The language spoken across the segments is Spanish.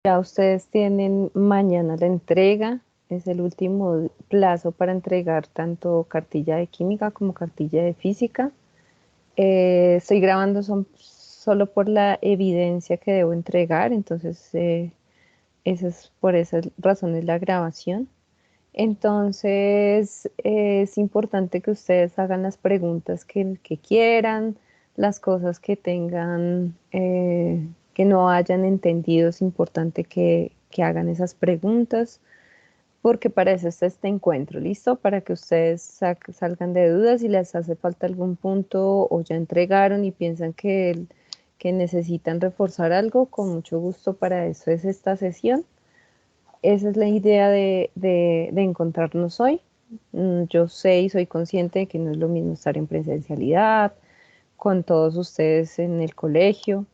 Ya ustedes tienen mañana la entrega, es el último plazo para entregar tanto cartilla de química como cartilla de física. Estoy grabando solo por la evidencia que debo entregar, entonces esa es por esas razones la grabación. Entonces es importante que ustedes hagan las preguntas que quieran, las cosas que tengan, que no hayan entendido, es importante que hagan esas preguntas, porque para eso está este encuentro, ¿listo? Para que ustedes salgan de dudas si les hace falta algún punto o ya entregaron y piensan que necesitan reforzar algo, con mucho gusto para eso es esta sesión. Esa es la idea de encontrarnos hoy. Yo sé y soy consciente de que no es lo mismo estar en presencialidad, con todos ustedes en el colegio.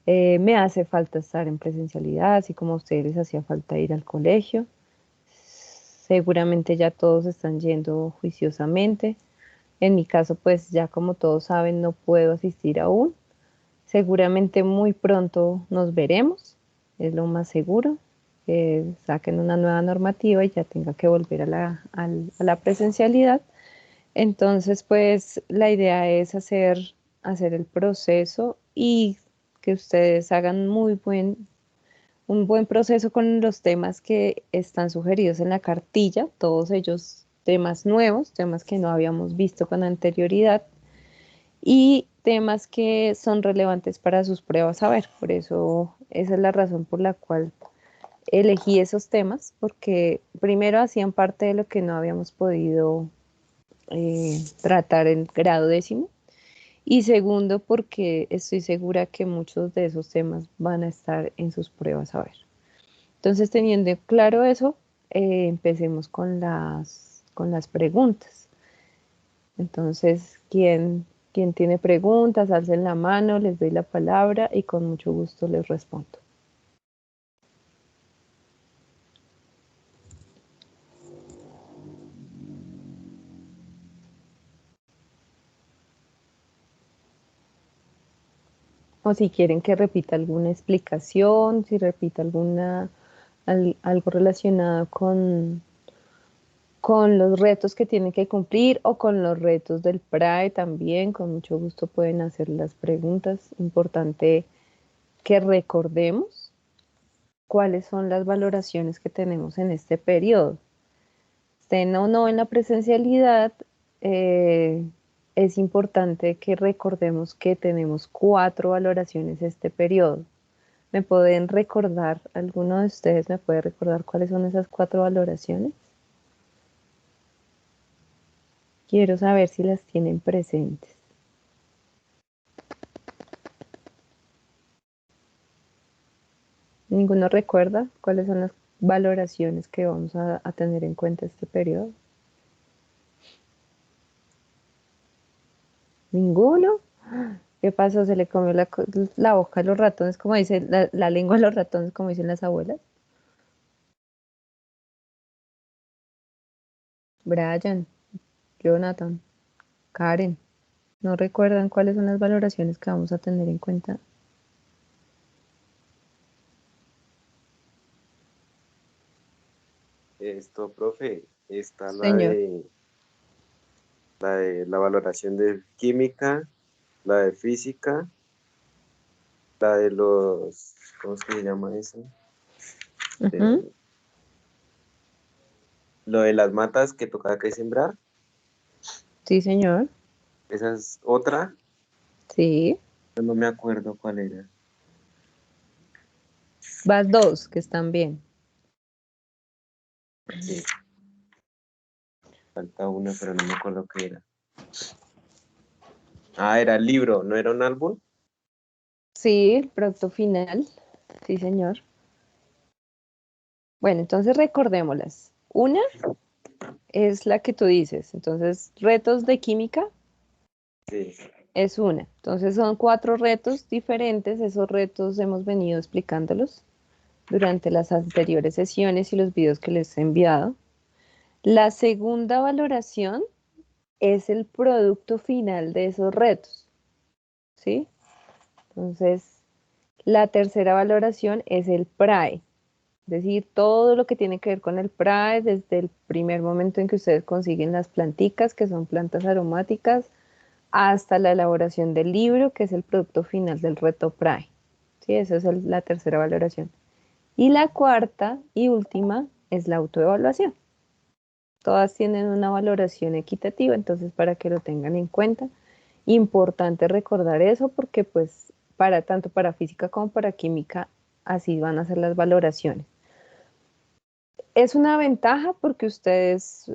Me hace falta estar en presencialidad, así como a ustedes les hacía falta ir al colegio. Seguramente ya todos están yendo juiciosamente. En mi caso, pues ya como todos saben, no puedo asistir aún. Seguramente muy pronto nos veremos, es lo más seguro, que saquen una nueva normativa y ya tenga que volver a a la presencialidad. Entonces, pues la idea es hacer el proceso y que ustedes hagan un buen proceso con los temas que están sugeridos en la cartilla, todos ellos temas nuevos, temas que no habíamos visto con anterioridad y temas que son relevantes para sus pruebas a ver. Por eso, esa es la razón por la cual elegí esos temas, porque primero hacían parte de lo que no habíamos podido tratar en grado décimo, y segundo, porque estoy segura que muchos de esos temas van a estar en sus pruebas a ver. Entonces, teniendo claro eso, empecemos con con las preguntas. Entonces, ¿quién tiene preguntas? Alcen la mano, les doy la palabra y con mucho gusto les respondo. O si quieren que repita alguna explicación, si repita algo relacionado con los retos que tienen que cumplir o con los retos del PRAE también, con mucho gusto pueden hacer las preguntas. Importante que recordemos cuáles son las valoraciones que tenemos en este periodo. Estén o no en la presencialidad, eh, es importante que recordemos que tenemos 4 valoraciones este periodo. ¿Me pueden recordar, alguno de ustedes me puede recordar cuáles son esas 4 valoraciones? Quiero saber si las tienen presentes. ¿Ninguno recuerda cuáles son las valoraciones que vamos a tener en cuenta este periodo? ¿Ninguno? ¿Qué pasó? ¿Se le comió la boca a los ratones, como dice la lengua a los ratones, como dicen las abuelas? Brian, Jonathan, Karen, ¿no recuerdan cuáles son las valoraciones que vamos a tener en cuenta? Esto, profe, está Señor. la de la valoración de química, la de física, la de los, ¿cómo es que se llama eso? Ujú. De- lo de las matas que tocaba que sembrar, Sí, señor. esa es otra, Sí. yo no me acuerdo cuál era. Vas dos, que están bien. Sí, falta una, pero no me acuerdo qué era. Ah, era el libro, ¿no era un álbum? Sí, el producto final. Sí, señor. Bueno, entonces recordémoslas. Una es la que tú dices. Entonces, retos de química Sí, es una. Entonces, son 4 retos diferentes. Esos retos hemos venido explicándolos durante las anteriores sesiones y los videos que les he enviado. La segunda valoración es el producto final de esos retos, ¿sí? Entonces, La tercera valoración es el PRAE, es decir, todo lo que tiene que ver con el PRAE desde el primer momento en que ustedes consiguen las planticas, que son plantas aromáticas, hasta la elaboración del libro, que es el producto final del reto PRAE. Sí, esa es la tercera valoración. Y la cuarta y última es la autoevaluación. Todas tienen una valoración equitativa, entonces para que lo tengan en cuenta. Importante recordar eso porque pues para tanto para física como para química así van a ser las valoraciones. Es una ventaja porque ustedes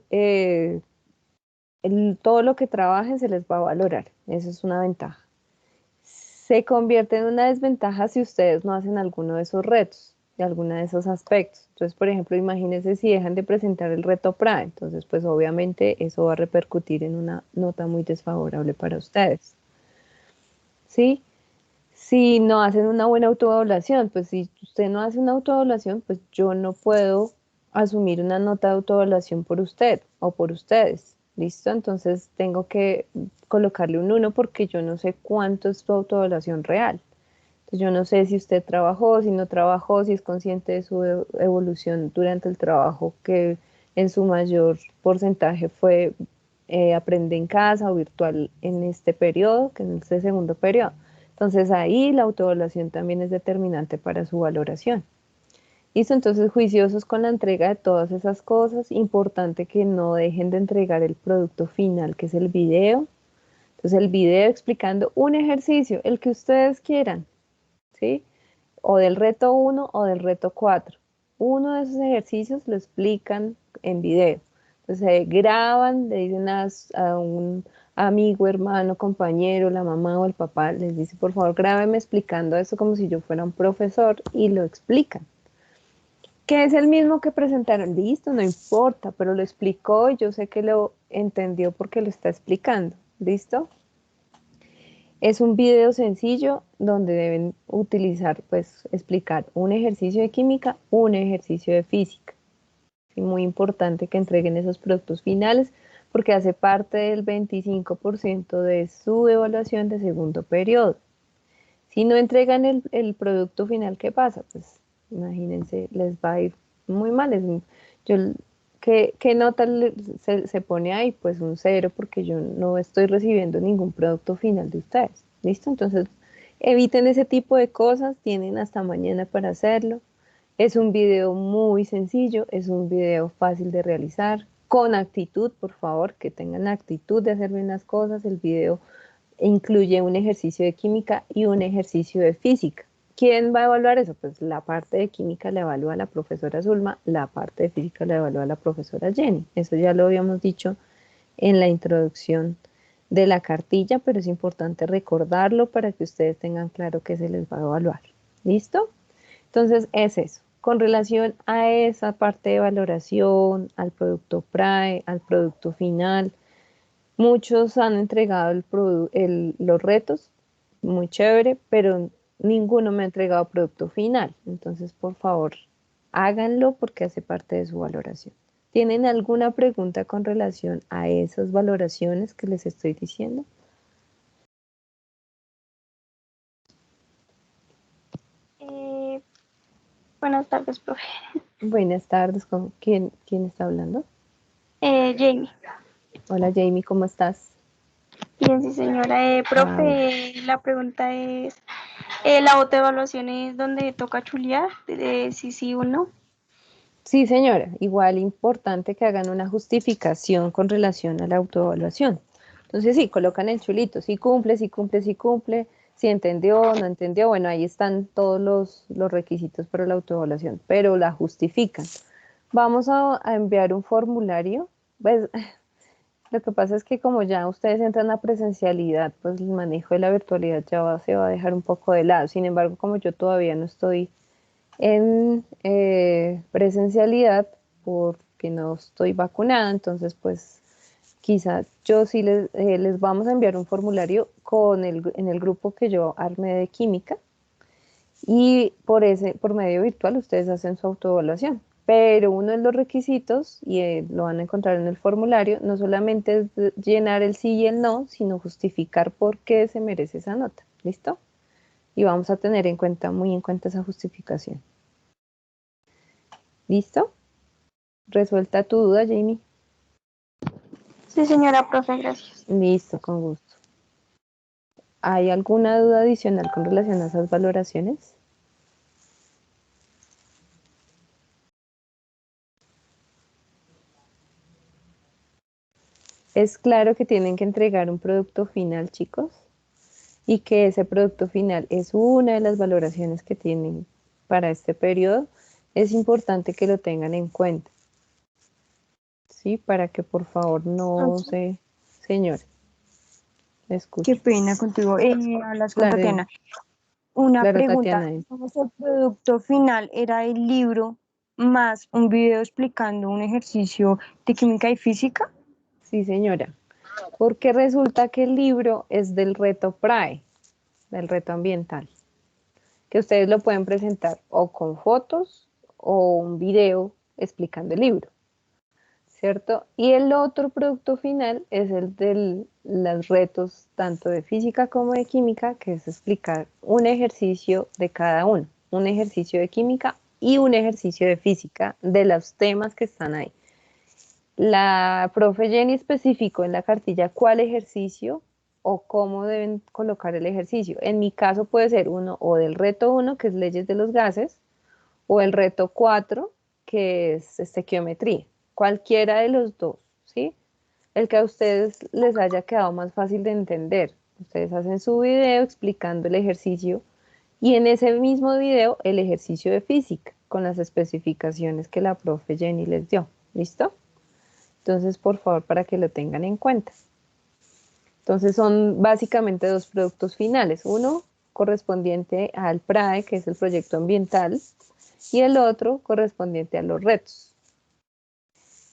todo lo que trabajen se les va a valorar. Eso es una ventaja. Se convierte en una desventaja si ustedes no hacen alguno de esos retos, de alguno de esos aspectos. Entonces, por ejemplo, imagínense si dejan de presentar el reto PRA, entonces pues obviamente eso va a repercutir en una nota muy desfavorable para ustedes. ¿Sí? Si no hacen una buena autoevaluación, pues si usted no hace una autoevaluación, pues yo no puedo asumir una nota de autoevaluación por usted o por ustedes. ¿Listo? Entonces tengo que colocarle un 1 porque yo no sé cuánto es tu autoevaluación real. Entonces yo no sé si usted trabajó, si no trabajó, si es consciente de su evolución durante el trabajo, que en su mayor porcentaje fue aprende en casa o virtual en este periodo, que en este segundo periodo. Entonces ahí la autoevaluación también es determinante para su valoración. ¿Listo? Entonces juiciosos con la entrega de todas esas cosas. Importante que no dejen de entregar el producto final, que es el video. Entonces el video explicando un ejercicio, el que ustedes quieran, ¿sí? O del reto 1 o del reto 4. Uno de esos ejercicios lo explican en video. Entonces se graban, le dicen a un amigo, hermano, compañero, la mamá o el papá, les dice, por favor, grábeme explicando eso como si yo fuera un profesor y lo explican. Que es el mismo que presentaron, listo, no importa, pero lo explicó y yo sé que lo entendió porque lo está explicando, ¿listo? Es un video sencillo donde deben utilizar, pues, explicar un ejercicio de química, un ejercicio de física. Sí, muy importante que entreguen esos productos finales porque hace parte del 25% de su evaluación de segundo periodo. Si no entregan el producto final, ¿qué pasa? Pues imagínense, les va a ir muy mal. Yo, ¿qué nota se pone ahí? Pues un 0 porque yo no estoy recibiendo ningún producto final de ustedes. ¿Listo? Entonces, eviten ese tipo de cosas. Tienen hasta mañana para hacerlo. Es un video muy sencillo, es un video fácil de realizar. Con actitud, por favor, que tengan actitud de hacer bien las cosas. El video incluye un ejercicio de química y un ejercicio de física. ¿Quién va a evaluar eso? Pues la parte de química la evalúa la profesora Zulma, la parte de física la evalúa la profesora Jenny. Eso ya lo habíamos dicho en la introducción de la cartilla, pero es importante recordarlo para que ustedes tengan claro que se les va a evaluar. ¿Listo? Entonces es eso. Con relación a esa parte de valoración, al producto PRAE, al producto final, muchos han entregado los retos, muy chévere, pero ninguno me ha entregado producto final. Entonces, por favor, háganlo porque hace parte de su valoración. ¿Tienen alguna pregunta con relación a esas valoraciones que les estoy diciendo? Eh, Buenas tardes, profe. Buenas tardes, ¿con quién está hablando? Jamie. Hola Jamie, ¿cómo estás? Bien, sí, señora. Ah, bueno. Profe, la pregunta es, ¿la autoevaluación es donde toca chulear? De si sí o no. Sí, señora, igual importante que hagan una justificación con relación a la autoevaluación. Entonces, sí, colocan el chulito, si cumple, si cumple, si cumple, si entendió, no entendió, bueno, ahí están todos los requisitos para la autoevaluación, pero la justifican. Vamos a enviar un formulario, pues lo que pasa es que como ya ustedes entran a presencialidad, pues el manejo de la virtualidad se va a dejar un poco de lado. Sin embargo, como yo todavía no estoy en presencialidad porque no estoy vacunada, entonces pues quizás yo sí les vamos a enviar un formulario en el grupo que yo armé de química y por medio virtual ustedes hacen su autoevaluación. Pero uno de los requisitos, y lo van a encontrar en el formulario, no solamente es llenar el sí y el no, sino justificar por qué se merece esa nota. ¿Listo? y vamos a tener en cuenta, muy en cuenta esa justificación. ¿Listo? ¿Resuelta tu duda, Jamie? Sí, señora profe, gracias. Listo, con gusto. ¿Hay alguna duda adicional con relación a esas valoraciones? Es claro que tienen que entregar un producto final, chicos, y que ese producto final es una de las valoraciones que tienen para este periodo. Es importante que lo tengan en cuenta, ¿sí? Para que por favor no se... Señor, escucho. Qué pena contigo. Hablas con Claro, Tatiana. Una claro, pregunta. Tatiana. Digamos, el producto final era el libro más un video explicando un ejercicio de química y física? Sí, señora. Porque resulta que el libro es del reto PRAE, del reto ambiental, que ustedes lo pueden presentar o con fotos o un video explicando el libro, ¿cierto? Y el otro producto final es el de los retos tanto de física como de química, que es explicar un ejercicio de cada uno, un ejercicio de química y un ejercicio de física de los temas que están ahí. La profe Jenny especificó en la cartilla cuál ejercicio o cómo deben colocar el ejercicio. En mi caso puede ser uno o del reto 1, que es leyes de los gases, o el reto 4, que es estequiometría. Cualquiera de los dos, ¿sí? El que a ustedes les haya quedado más fácil de entender. Ustedes hacen su video explicando el ejercicio y en ese mismo video el ejercicio de física con las especificaciones que la profe Jenny les dio. ¿Listo? Entonces, por favor, para que lo tengan en cuenta. Entonces, son básicamente dos productos finales. Uno correspondiente al PRAE, que es el proyecto ambiental, y el otro correspondiente a los retos,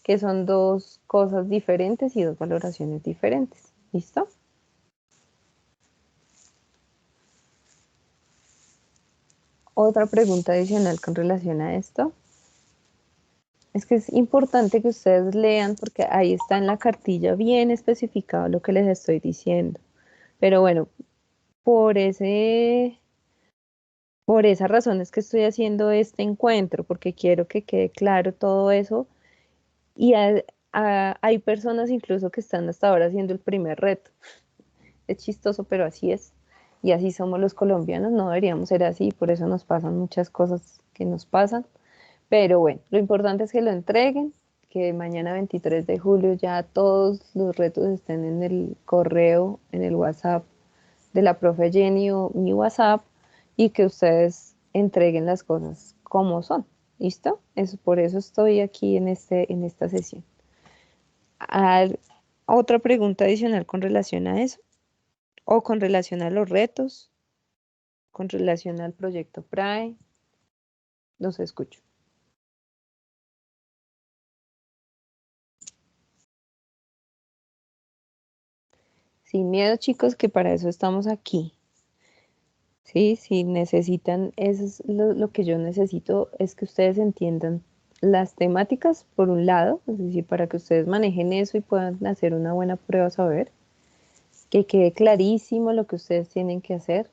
que son dos cosas diferentes y dos valoraciones diferentes. ¿Listo? Otra pregunta adicional con relación a esto. Es que es importante que ustedes lean porque ahí está en la cartilla bien especificado lo que les estoy diciendo. Pero bueno, por por esa razón es que estoy haciendo este encuentro, porque quiero que quede claro todo eso. Y hay personas incluso que están hasta ahora haciendo el primer reto. Es chistoso, pero así es. Y así somos los colombianos, no deberíamos ser así, por eso nos pasan muchas cosas que nos pasan. Pero bueno, lo importante es que lo entreguen, que mañana 23 de julio ya todos los retos estén en el correo, en el WhatsApp de la profe Jenny o mi WhatsApp y que ustedes entreguen las cosas como son. ¿Listo? Por eso estoy aquí en esta sesión. ¿Otra pregunta adicional con relación a eso? ¿O con relación a los retos? ¿Con relación al proyecto PRAE? Los escucho. Sin miedo, chicos, que para eso estamos aquí. Sí, si necesitan, eso es lo que yo necesito, es que ustedes entiendan las temáticas por un lado, es decir, para que ustedes manejen eso y puedan hacer una buena prueba a saber, que quede clarísimo lo que ustedes tienen que hacer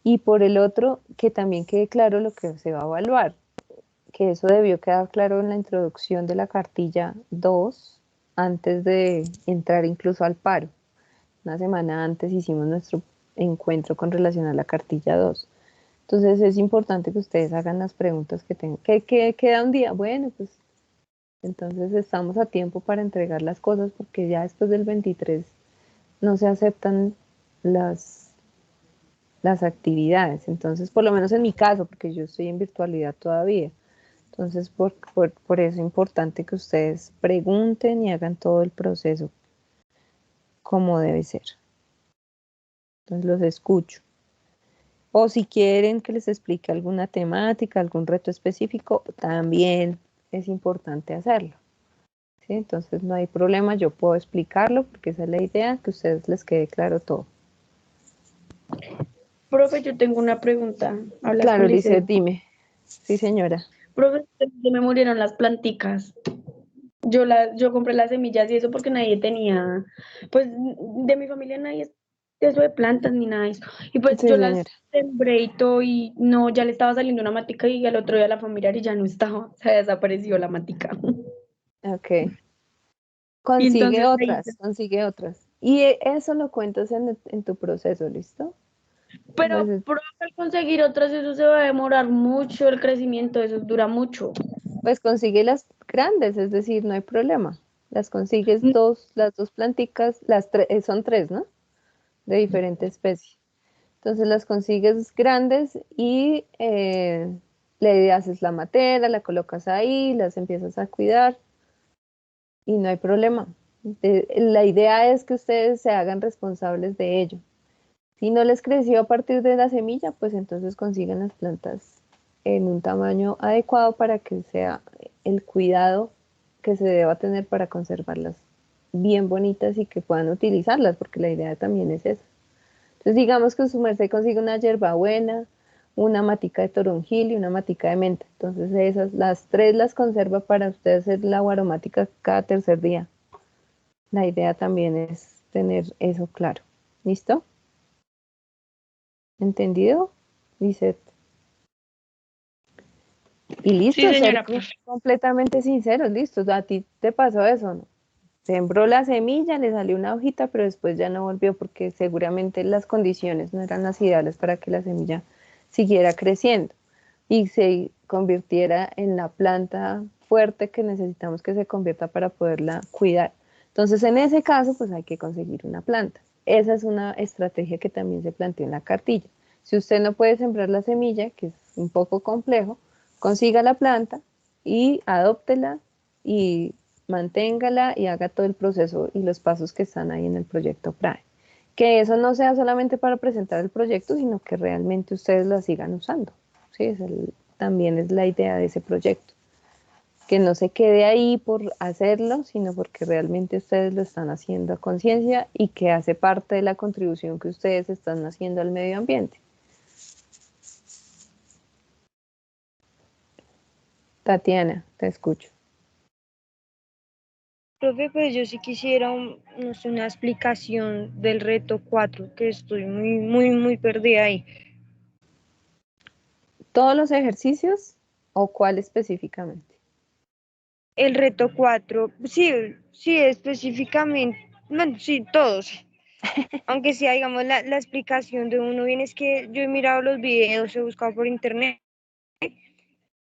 y por el otro, que también quede claro lo que se va a evaluar, que eso debió quedar claro en la introducción de la cartilla 2 antes de entrar incluso al paro. Una semana antes hicimos nuestro encuentro con relación a la cartilla 2. Entonces es importante que ustedes hagan las preguntas que tengan. ¿Qué queda un día? Bueno, pues entonces estamos a tiempo para entregar las cosas porque ya después del 23 no se aceptan las, las actividades. Entonces, por lo menos en mi caso, porque yo estoy en virtualidad todavía. Entonces, por eso es importante que ustedes pregunten y hagan todo el proceso como debe ser. Entonces, los escucho. O si quieren que les explique alguna temática, algún reto específico, también es importante hacerlo. ¿Sí? Entonces no hay problema, yo puedo explicarlo porque esa es la idea, que a ustedes les quede claro todo. Profe, yo tengo una pregunta. Hablas Claro, con Lizeth, Lizeth. dime. Sí, señora. Profe, se me murieron las planticas. Yo compré las semillas y eso porque nadie tenía, pues de mi familia nadie de eso de plantas ni nada de eso. Y pues Sí, yo las señora. sembré y todo y no, ya le estaba saliendo una matica y al otro día la fue a mirar y ya no estaba, se había desaparecido la matica. Ok. Y entonces ahí, Consigue otras. Y eso lo cuentas en tu proceso, ¿listo? Pues, pero al conseguir otras, eso se va a demorar mucho, el crecimiento, eso dura mucho. pues consigue las grandes, es decir, no hay problema. Las consigues las dos planticas, son tres, ¿no? De diferente especie. Entonces las consigues grandes y le haces la matera, la colocas ahí, las empiezas a cuidar y no hay problema. La idea es que ustedes se hagan responsables de ello. Si no les creció a partir de la semilla, pues entonces consigan las plantas en un tamaño adecuado para que sea el cuidado que se deba tener para conservarlas bien bonitas y que puedan utilizarlas, porque la idea también es esa. Entonces digamos que su merced consigue una hierbabuena, una matica de toronjil y una matica de menta. Entonces esas, las tres las conserva para usted hacer la agua aromática cada tercer día. La idea también es tener eso claro. ¿Listo? ¿Entendido? Dice, y Sí, listo, ser señora, pues. completamente sinceros, listo. A ti te pasó eso, ¿no? Sembró la semilla, le salió una hojita, pero después ya no volvió porque seguramente las condiciones no eran las ideales para que la semilla siguiera creciendo y se convirtiera en la planta fuerte que necesitamos que se convierta para poderla cuidar. Entonces, en ese caso, pues hay que conseguir una planta. Esa es una estrategia que también se planteó en la cartilla. Si usted no puede sembrar la semilla, que es un poco complejo, consiga la planta y adóptela y manténgala y haga todo el proceso y los pasos que están ahí en el proyecto PRAE. Que eso no sea solamente para presentar el proyecto, sino que realmente ustedes la sigan usando. ¿Sí? También es la idea de ese proyecto. Que no se quede ahí por hacerlo, sino porque realmente ustedes lo están haciendo a conciencia y que hace parte de la contribución que ustedes están haciendo al medio ambiente. Tatiana, te escucho. Profe, pues yo sí quisiera no sé, una explicación del reto 4, que estoy muy perdida ahí. ¿Todos los ejercicios o cuál específicamente? El reto 4, sí, específicamente, bueno, sí, todos. Aunque sea, digamos, la explicación de uno bien es que yo he mirado los videos, he buscado por internet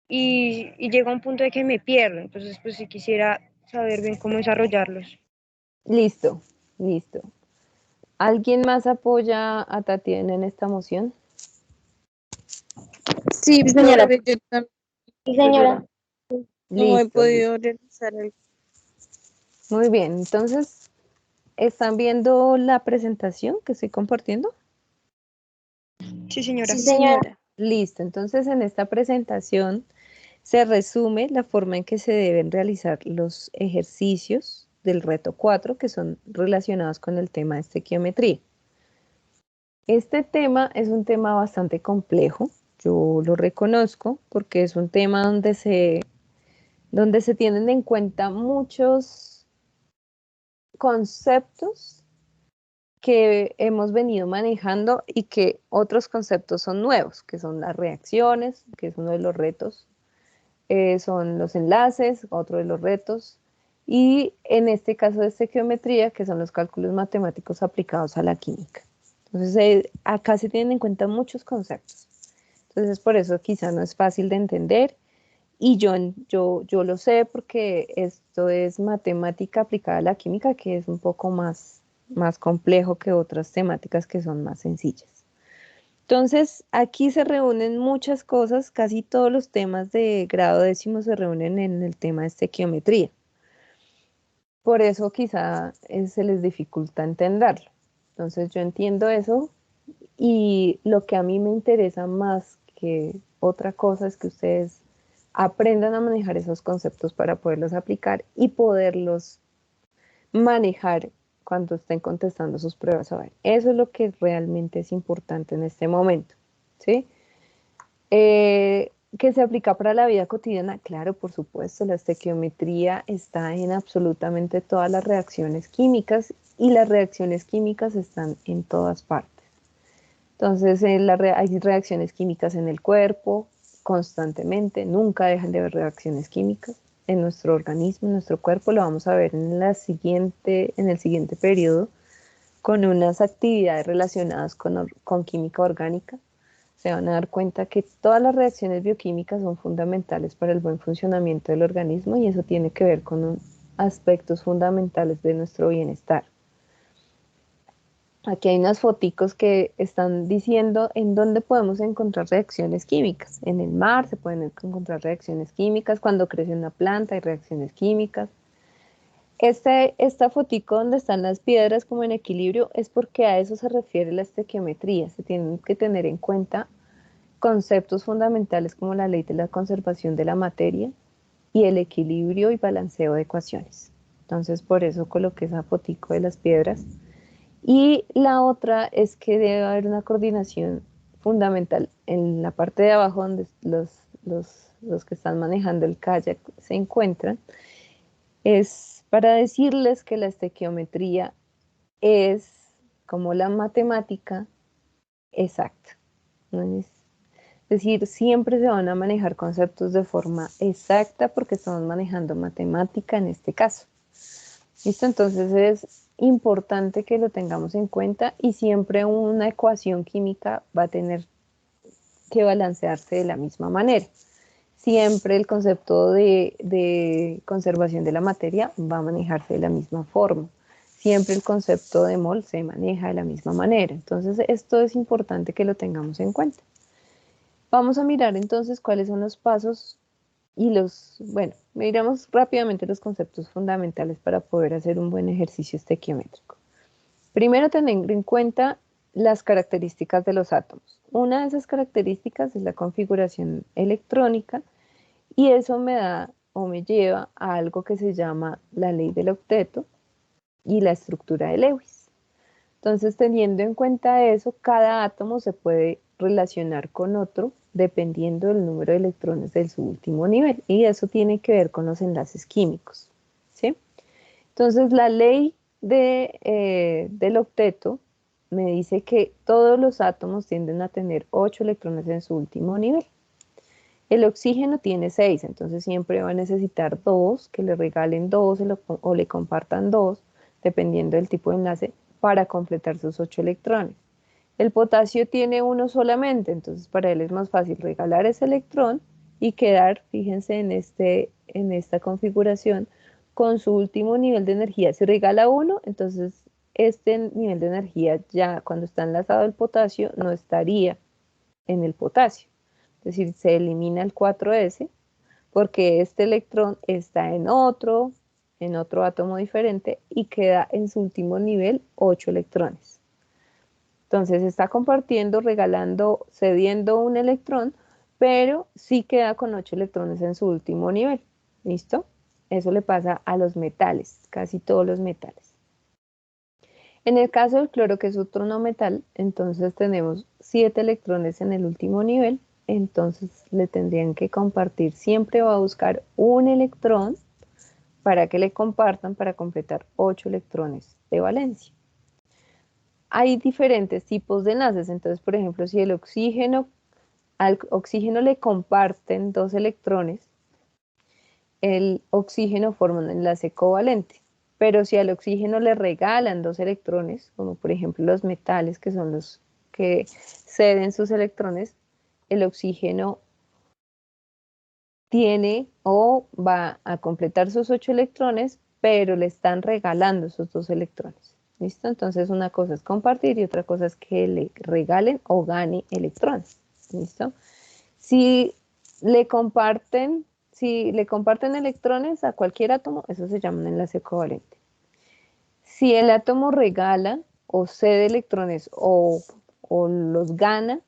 y llega un punto de que me pierdo. Entonces, pues sí quisiera saber bien cómo desarrollarlos. Listo, listo. ¿Alguien más apoya a Tatiana en esta moción? Sí, Sí, señora. profe, yo también Sí, señora. no he Listo, listo. podido realizar el... Muy bien, entonces, ¿están viendo la presentación que estoy compartiendo? Sí, señora. Sí, señora. Listo, entonces en esta presentación se resume la forma en que se deben realizar los ejercicios del reto 4 que son relacionados con el tema de estequiometría. Este tema es un tema bastante complejo, yo lo reconozco, porque es un tema donde se tienen en cuenta muchos conceptos que hemos venido manejando y que otros conceptos son nuevos, que son las reacciones, que es uno de los retos, son los enlaces, otro de los retos, y en este caso de estequiometría, que son los cálculos matemáticos aplicados a la química. Entonces, acá se tienen en cuenta muchos conceptos. Entonces, por eso quizá no es fácil de entender. Y yo lo sé porque esto es matemática aplicada a la química, que es un poco más complejo que otras temáticas que son más sencillas. Entonces, aquí se reúnen muchas cosas, casi todos los temas de grado décimo se reúnen en el tema de estequiometría. Por eso quizá se les dificulta entenderlo. Entonces, yo entiendo eso y lo que a mí me interesa más que otra cosa es que ustedes aprendan a manejar esos conceptos para poderlos aplicar y poderlos manejar cuando estén contestando sus pruebas. A ver, eso es lo que realmente es importante en este momento, ¿sí? que se aplica para la vida cotidiana, claro, por supuesto, la estequiometría está en absolutamente todas las reacciones químicas y las reacciones químicas están en todas partes. Entonces, hay reacciones químicas en el cuerpo constantemente, nunca dejan de haber reacciones químicas en nuestro organismo, en nuestro cuerpo. Lo vamos a ver en el siguiente periodo con unas actividades relacionadas con química orgánica. Se van a dar cuenta que todas las reacciones bioquímicas son fundamentales para el buen funcionamiento del organismo y eso tiene que ver con aspectos fundamentales de nuestro bienestar. Aquí hay unas foticos que están diciendo en dónde podemos encontrar reacciones químicas. En el mar se pueden encontrar reacciones químicas, cuando crece una planta hay reacciones químicas. Esta fotico donde están las piedras como en equilibrio es porque a eso se refiere la estequiometría. Se tienen que tener en cuenta conceptos fundamentales como la ley de la conservación de la materia y el equilibrio y balanceo de ecuaciones. Entonces por eso coloqué esa fotico de las piedras. Y la otra es que debe haber una coordinación fundamental en la parte de abajo donde los que están manejando el kayak se encuentran. Es para decirles que la estequiometría es como la matemática exacta, ¿no? Es decir, siempre se van a manejar conceptos de forma exacta porque estamos manejando matemática en este caso. ¿Listo? Entonces es importante que lo tengamos en cuenta y siempre una ecuación química va a tener que balancearse de la misma manera. Siempre el concepto de conservación de la materia va a manejarse de la misma forma. Siempre el concepto de mol se maneja de la misma manera. Entonces esto es importante que lo tengamos en cuenta. Vamos a mirar entonces cuáles son los pasos y miramos rápidamente los conceptos fundamentales para poder hacer un buen ejercicio estequiométrico. Primero, tener en cuenta las características de los átomos. Una de esas características es la configuración electrónica y eso me da o me lleva a algo que se llama la ley del octeto y la estructura de Lewis. Entonces, teniendo en cuenta eso, cada átomo se puede relacionar con otro dependiendo del número de electrones de su último nivel. Y eso tiene que ver con los enlaces químicos, ¿sí? Entonces, la ley del octeto me dice que todos los átomos tienden a tener 8 electrones en su último nivel. El oxígeno tiene 6, entonces siempre va a necesitar 2, que le regalen 2 o le compartan 2, dependiendo del tipo de enlace, para completar sus 8 electrones. El potasio tiene 1 solamente, entonces para él es más fácil regalar ese electrón y quedar, fíjense en esta configuración, con su último nivel de energía. Si regala 1, entonces este nivel de energía ya cuando está enlazado el potasio no estaría en el potasio. Es decir, se elimina el 4s porque este electrón está en otro átomo diferente y queda en su último nivel 8 electrones. Entonces está compartiendo, regalando, cediendo un electrón, pero sí queda con 8 electrones en su último nivel. ¿Listo? Eso le pasa a los metales, casi todos los metales. En el caso del cloro, que es otro no metal, entonces tenemos 7 electrones en el último nivel, entonces le tendrían que compartir, siempre va a buscar un electrón para que le compartan para completar 8 electrones de valencia. Hay diferentes tipos de enlaces, entonces por ejemplo si al oxígeno le comparten 2 electrones, el oxígeno forma un enlace covalente, pero si al oxígeno le regalan 2 electrones, como por ejemplo los metales que son los que ceden sus electrones, el oxígeno tiene o va a completar sus 8 electrones, pero le están regalando esos 2 electrones. ¿Listo? Entonces una cosa es compartir y otra cosa es que le regalen o gane electrones. ¿Listo? Si le comparten electrones a cualquier átomo, eso se llama un enlace covalente. Si el átomo regala o cede electrones o los gana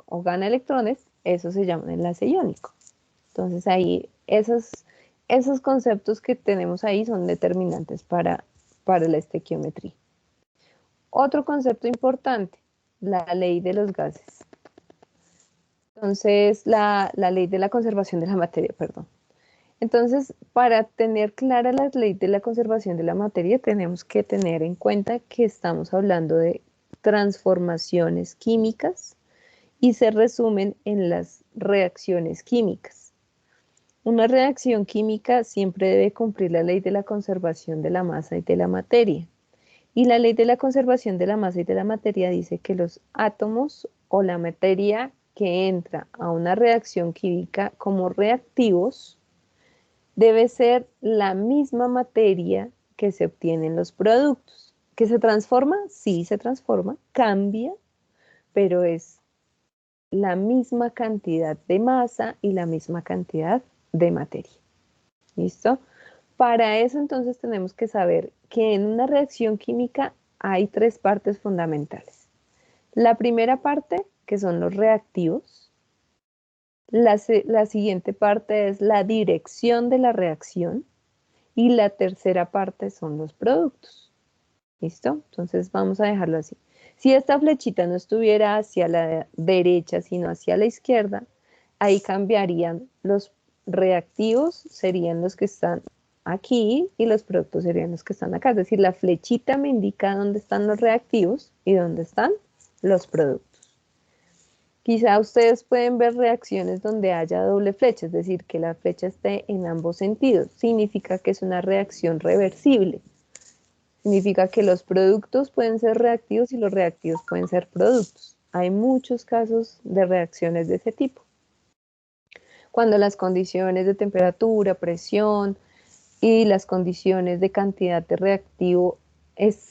o gana electrones, eso se llama un enlace iónico. Entonces ahí esos conceptos que tenemos ahí son determinantes para la estequiometría. Otro concepto importante, la ley de los gases. Entonces, la ley de la conservación de la materia, perdón. Entonces, para tener clara la ley de la conservación de la materia, tenemos que tener en cuenta que estamos hablando de transformaciones químicas y se resumen en las reacciones químicas. Una reacción química siempre debe cumplir la ley de la conservación de la masa y de la materia. Y la ley de la conservación de la masa y de la materia dice que los átomos o la materia que entra a una reacción química como reactivos debe ser la misma materia que se obtiene en los productos. ¿Que se transforma? Sí, se transforma, cambia, pero es la misma cantidad de masa y la misma cantidad de materia. ¿Listo? Para eso entonces tenemos que saber que en una reacción química hay tres partes fundamentales. La primera parte, que son los reactivos. La siguiente parte es la dirección de la reacción. Y la tercera parte son los productos. ¿Listo? Entonces vamos a dejarlo así. Si esta flechita no estuviera hacia la derecha, sino hacia la izquierda, ahí cambiarían los reactivos, serían los que están aquí y los productos serían los que están acá. Es decir, la flechita me indica dónde están los reactivos y dónde están los productos. Quizá ustedes pueden ver reacciones donde haya doble flecha, es decir, que la flecha esté en ambos sentidos. Significa que es una reacción reversible. Significa que los productos pueden ser reactivos y los reactivos pueden ser productos. Hay muchos casos de reacciones de ese tipo. Cuando las condiciones de temperatura, presión y las condiciones de cantidad de reactivo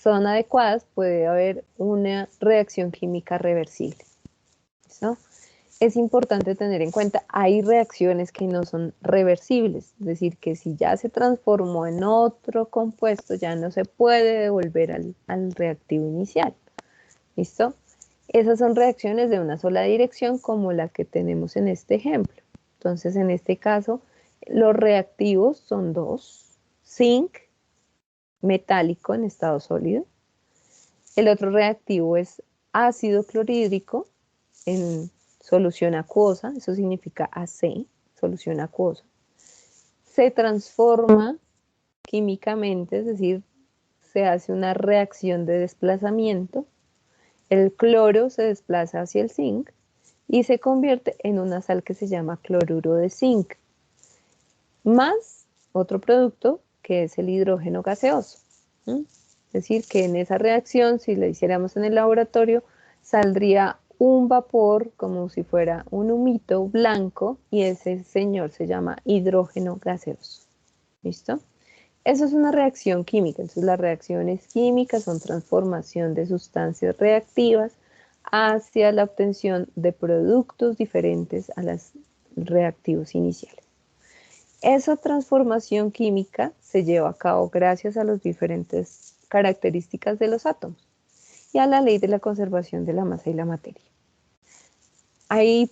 son adecuadas, puede haber una reacción química reversible. ¿No? Es importante tener en cuenta, hay reacciones que no son reversibles, es decir, que si ya se transformó en otro compuesto, ya no se puede devolver al reactivo inicial. ¿Listo? Esas son reacciones de una sola dirección, como la que tenemos en este ejemplo. Entonces, en este caso, los reactivos son dos: zinc, metálico en estado sólido. El otro reactivo es ácido clorhídrico en solución acuosa, eso significa AC, solución acuosa. Se transforma químicamente, es decir, se hace una reacción de desplazamiento. El cloro se desplaza hacia el zinc y se convierte en una sal que se llama cloruro de zinc, más otro producto que es el hidrógeno gaseoso. Es decir, que en esa reacción, si la hiciéramos en el laboratorio, saldría un vapor como si fuera un humito blanco y ese señor se llama hidrógeno gaseoso. ¿Listo? Eso es una reacción química. Entonces las reacciones químicas son transformación de sustancias reactivas hacia la obtención de productos diferentes a los reactivos iniciales. Esa transformación química se lleva a cabo gracias a las diferentes características de los átomos y a la ley de la conservación de la masa y la materia. Hay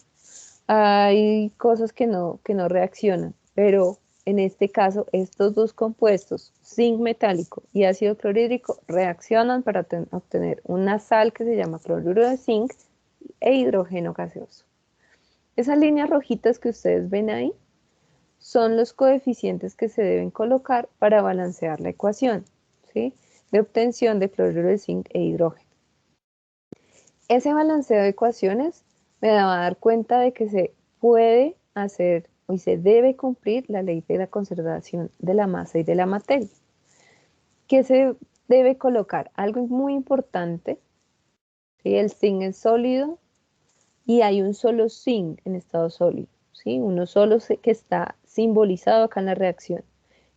cosas que no reaccionan, pero en este caso estos dos compuestos, zinc metálico y ácido clorhídrico, reaccionan para obtener una sal que se llama cloruro de zinc e hidrógeno gaseoso. Esas líneas rojitas que ustedes ven ahí son los coeficientes que se deben colocar para balancear la ecuación, ¿sí?, de obtención de cloruro de zinc e hidrógeno. Ese balanceo de ecuaciones me va a dar cuenta de que se puede hacer y se debe cumplir la ley de la conservación de la masa y de la materia. ¿Qué se debe colocar? Algo muy importante, ¿sí? El zinc es sólido y hay un solo zinc en estado sólido, ¿sí? Uno solo que está simbolizado acá en la reacción.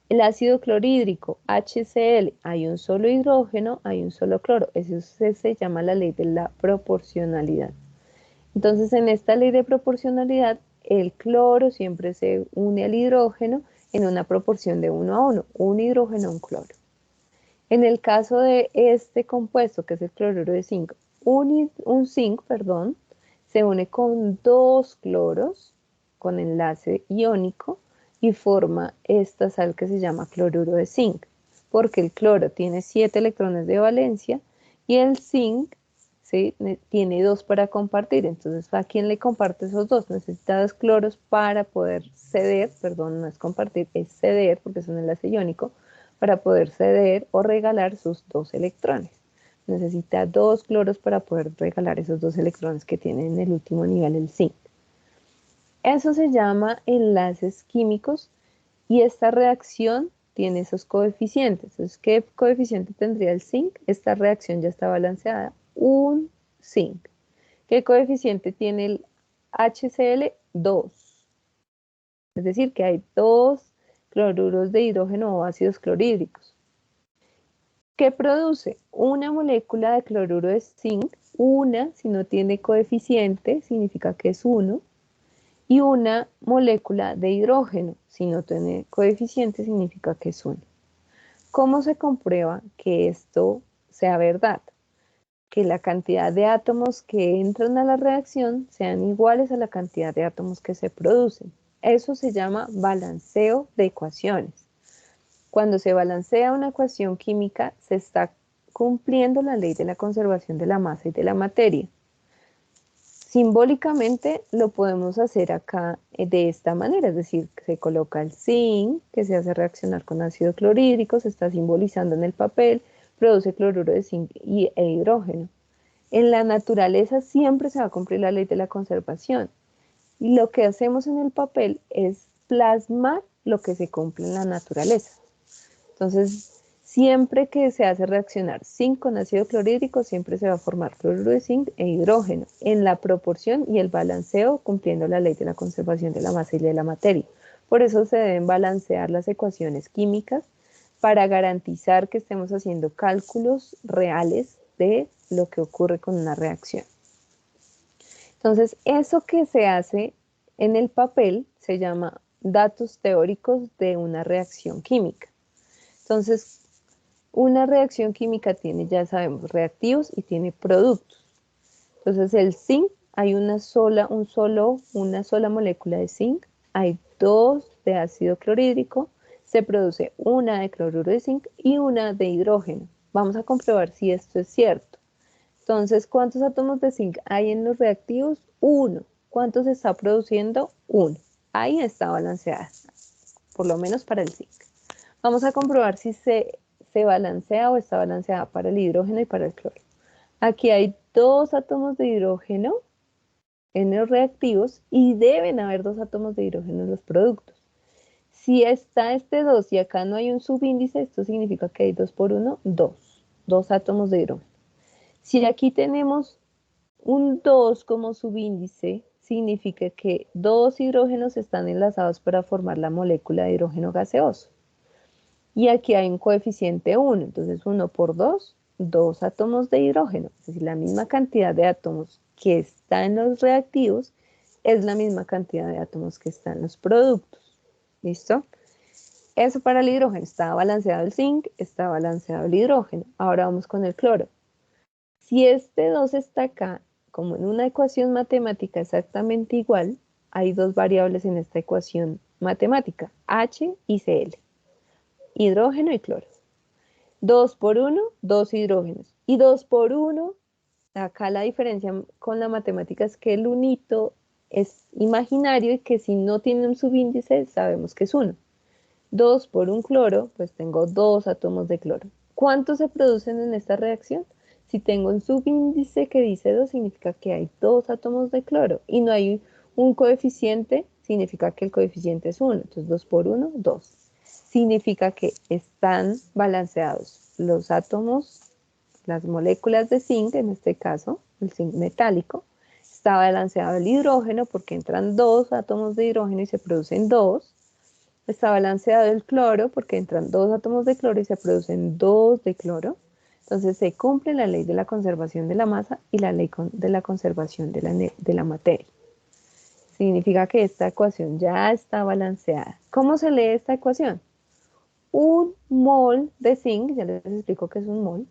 El ácido clorhídrico, HCl, hay un solo hidrógeno, hay un solo cloro. Eso se llama la ley de la proporcionalidad. Entonces, en esta ley de proporcionalidad, el cloro siempre se une al hidrógeno en una proporción de 1 a 1, un hidrógeno a un cloro. En el caso de este compuesto, que es el cloruro de zinc, un zinc, se une con dos cloros con enlace iónico y forma esta sal que se llama cloruro de zinc, porque el cloro tiene 7 electrones de valencia y el zinc ¿sí? Tiene 2 para compartir, entonces ¿a quién le comparte esos 2? Necesita 2 cloros para poder ceder, perdón, no es compartir, es ceder, porque es un enlace iónico, para poder ceder o regalar sus 2 electrones. Necesita 2 cloros para poder regalar esos 2 electrones que tiene en el último nivel el zinc. Eso se llama enlaces químicos y esta reacción tiene esos coeficientes. Entonces, ¿qué coeficiente tendría el zinc? Esta reacción ya está balanceada. Un zinc. ¿Qué coeficiente tiene el HCl? 2. Es decir, que hay 2 cloruros de hidrógeno o ácidos clorhídricos. ¿Qué produce? Una molécula de cloruro de zinc. Una, si no tiene coeficiente, significa que es 1. Y una molécula de hidrógeno. Si no tiene coeficiente, significa que es 1. ¿Cómo se comprueba que esto sea verdad? Que la cantidad de átomos que entran a la reacción sean iguales a la cantidad de átomos que se producen. Eso se llama balanceo de ecuaciones. Cuando se balancea una ecuación química, se está cumpliendo la ley de la conservación de la masa y de la materia. Simbólicamente lo podemos hacer acá de esta manera, es decir, se coloca el zinc que se hace reaccionar con ácido clorhídrico, se está simbolizando en el papel, produce cloruro de zinc e hidrógeno. En la naturaleza siempre se va a cumplir la ley de la conservación y lo que hacemos en el papel es plasmar lo que se cumple en la naturaleza. Entonces, siempre que se hace reaccionar zinc con ácido clorhídrico, siempre se va a formar cloruro de zinc e hidrógeno en la proporción y el balanceo cumpliendo la ley de la conservación de la masa y de la materia. Por eso se deben balancear las ecuaciones químicas para garantizar que estemos haciendo cálculos reales de lo que ocurre con una reacción. Entonces, eso que se hace en el papel se llama datos teóricos de una reacción química. Entonces, una reacción química tiene, ya sabemos, reactivos y tiene productos. Entonces, el zinc, hay una sola molécula de zinc, hay 2 de ácido clorhídrico, se produce una de cloruro de zinc y una de hidrógeno. Vamos a comprobar si esto es cierto. Entonces, ¿cuántos átomos de zinc hay en los reactivos? 1. ¿Cuántos se está produciendo? 1. Ahí está balanceada, por lo menos para el zinc. Vamos a comprobar si se balancea o está balanceada para el hidrógeno y para el cloro. Aquí hay 2 átomos de hidrógeno en los reactivos y deben haber 2 átomos de hidrógeno en los productos. Si está este 2 y acá no hay un subíndice, esto significa que hay 2 por 1, 2. 2 átomos de hidrógeno. Si aquí tenemos un 2 como subíndice, significa que 2 hidrógenos están enlazados para formar la molécula de hidrógeno gaseoso. Y aquí hay un coeficiente 1, entonces 1 por 2, 2 átomos de hidrógeno. Es decir, la misma cantidad de átomos que está en los reactivos es la misma cantidad de átomos que están en los productos. ¿Listo? Eso para el hidrógeno. Está balanceado el zinc, está balanceado el hidrógeno. Ahora vamos con el cloro. Si este 2 está acá, como en una ecuación matemática exactamente igual, hay 2 variables en esta ecuación matemática, H y Cl. Hidrógeno y cloro. 2 por 1, 2 hidrógenos. Y 2 por 1, acá la diferencia con la matemática es que el unito es imaginario y que si no tiene un subíndice sabemos que es 1. 2 por un cloro, pues tengo 2 átomos de cloro. ¿Cuántos se producen en esta reacción? Si tengo un subíndice que dice 2, significa que hay 2 átomos de cloro. Y no hay un coeficiente, significa que el coeficiente es 1. Entonces 2 por 1, 2. Significa que están balanceados los átomos, las moléculas de zinc, en este caso, el zinc metálico. Está balanceado el hidrógeno porque entran 2 átomos de hidrógeno y se producen 2. Está balanceado el cloro porque entran 2 átomos de cloro y se producen 2 de cloro. Entonces se cumple la ley de la conservación de la masa y la ley de la conservación de la materia. Significa que esta ecuación ya está balanceada. ¿Cómo se lee esta ecuación? Un mol de zinc, ya les explico qué es un mol,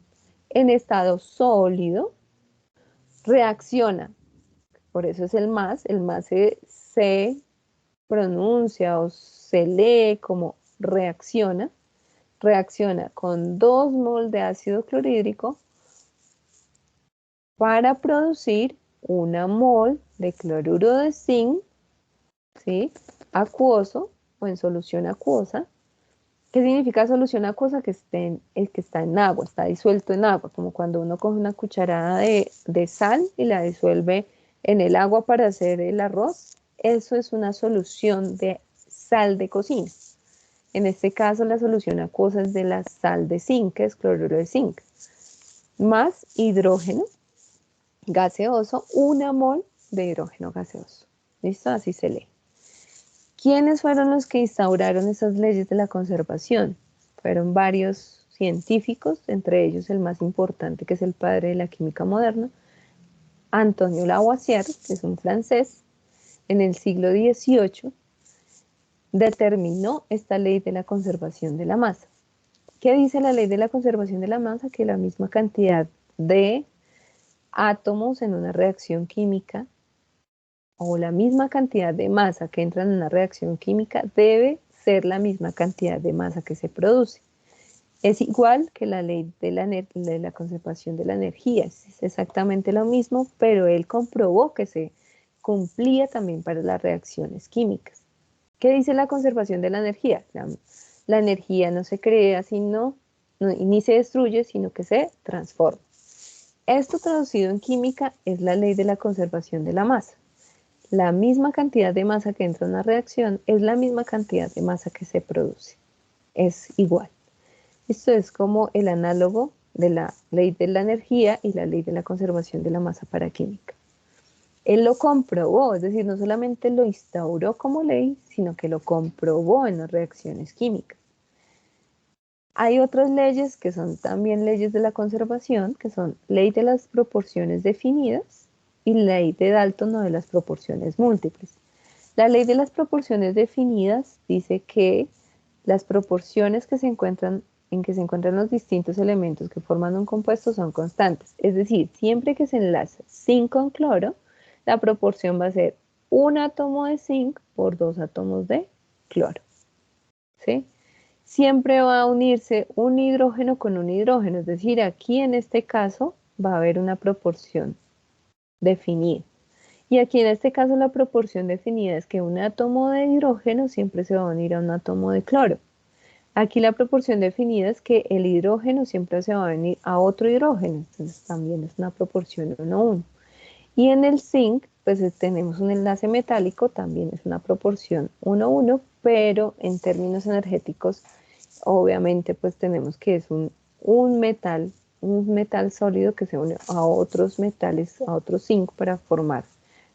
en estado sólido reacciona. Por eso es el más se pronuncia o se lee como reacciona con 2 mol de ácido clorhídrico para producir una mol de cloruro de zinc, ¿sí? Acuoso o en solución acuosa. ¿Qué significa solución acuosa? Que está en agua, está disuelto en agua, como cuando uno coge una cucharada de sal y la disuelve en el agua para hacer el arroz. Eso es una solución de sal de cocina. En este caso, la solución acuosa es de la sal de zinc, que es cloruro de zinc, más hidrógeno gaseoso, una mol de hidrógeno gaseoso. ¿Listo? Así se lee. ¿Quiénes fueron los que instauraron esas leyes de la conservación? Fueron varios científicos, entre ellos el más importante, que es el padre de la química moderna, Antonio Lavoisier, que es un francés, en el siglo XVIII, determinó esta ley de la conservación de la masa. ¿Qué dice la ley de la conservación de la masa? Que la misma cantidad de átomos en una reacción química o la misma cantidad de masa que entra en una reacción química debe ser la misma cantidad de masa que se produce. Es igual que la ley de la conservación de la energía, es exactamente lo mismo, pero él comprobó que se cumplía también para las reacciones químicas. ¿Qué dice la conservación de la energía? La energía no se crea, ni se destruye, sino que se transforma. Esto traducido en química es la ley de la conservación de la masa. La misma cantidad de masa que entra en una reacción es la misma cantidad de masa que se produce. Es igual. Esto es como el análogo de la ley de la energía y la ley de la conservación de la masa para química. Él lo comprobó, es decir, no solamente lo instauró como ley, sino que lo comprobó en las reacciones químicas. Hay otras leyes que son también leyes de la conservación, que son ley de las proporciones definidas y ley de Dalton o de las proporciones múltiples. La ley de las proporciones definidas dice que las proporciones en que se encuentran los distintos elementos que forman un compuesto son constantes. Es decir, siempre que se enlace zinc con cloro, la proporción va a ser un átomo de zinc por 2 átomos de cloro. ¿Sí? Siempre va a unirse un hidrógeno con un hidrógeno, es decir, aquí en este caso va a haber una proporción definida. Y aquí en este caso la proporción definida es que un átomo de hidrógeno siempre se va a unir a un átomo de cloro. Aquí la proporción definida es que el hidrógeno siempre se va a unir a otro hidrógeno, entonces también es una proporción 1:1. Y en el zinc, pues tenemos un enlace metálico, también es una proporción 1:1, pero en términos energéticos, obviamente, pues tenemos que es un metal sólido que se une a otros metales, a otros zinc para formar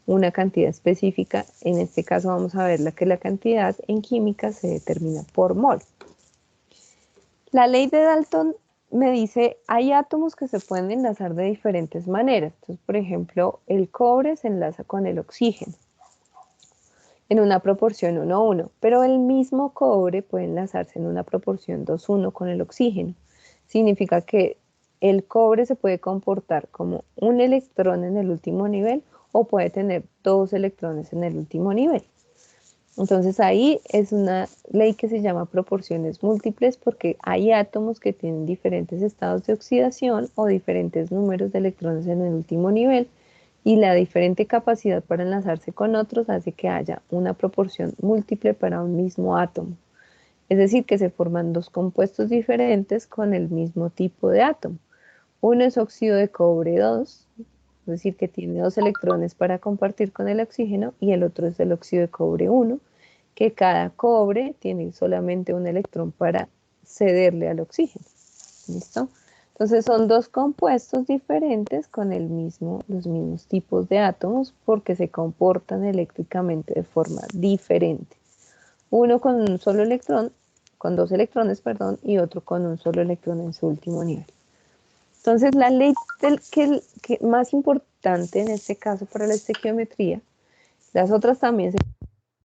una cantidad específica. En este caso vamos a ver que la cantidad en química se determina por mol. La ley de Dalton me dice, hay átomos que se pueden enlazar de diferentes maneras. Entonces, por ejemplo, el cobre se enlaza con el oxígeno en una proporción 1:1, pero el mismo cobre puede enlazarse en una proporción 2:1 con el oxígeno. Significa que el cobre se puede comportar como un electrón en el último nivel o puede tener 2 electrones en el último nivel. Entonces ahí es una ley que se llama proporciones múltiples porque hay átomos que tienen diferentes estados de oxidación o diferentes números de electrones en el último nivel y la diferente capacidad para enlazarse con otros hace que haya una proporción múltiple para un mismo átomo. Es decir, que se forman 2 compuestos diferentes con el mismo tipo de átomo. Uno es óxido de cobre 2, es decir, que tiene 2 electrones para compartir con el oxígeno, y el otro es el óxido de cobre 1, que cada cobre tiene solamente un electrón para cederle al oxígeno. ¿Listo? Entonces son 2 compuestos diferentes con los mismos tipos de átomos porque se comportan eléctricamente de forma diferente. Uno con un solo electrón, con 2 electrones, perdón, y otro con un solo electrón en su último nivel. Entonces, la ley que más importante en este caso para la estequiometría, las otras también se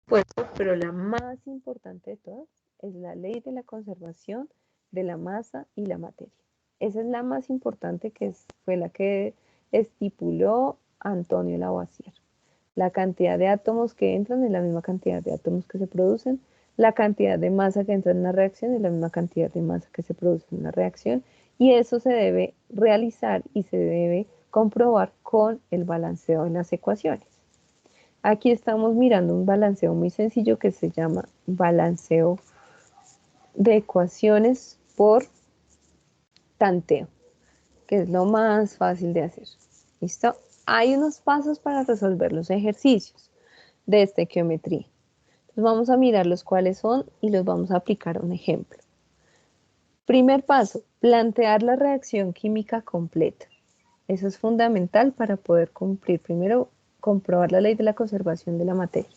puesto, pero la más importante de todas es la ley de la conservación de la masa y la materia. Esa es la más importante fue la que estipuló Antonio Lavoisier. La cantidad de átomos que entran es la misma cantidad de átomos que se producen, la cantidad de masa que entra en una reacción es la misma cantidad de masa que se produce en una reacción, y eso se debe realizar y se debe comprobar con el balanceo de las ecuaciones. Aquí estamos mirando un balanceo muy sencillo que se llama balanceo de ecuaciones por tanteo, que es lo más fácil de hacer. ¿Listo? Hay unos pasos para resolver los ejercicios de estequiometría. Entonces vamos a mirar los cuáles son y los vamos a aplicar a un ejemplo. Primer paso, plantear la reacción química completa. Eso es fundamental para poder cumplir. Primero, comprobar la ley de la conservación de la materia.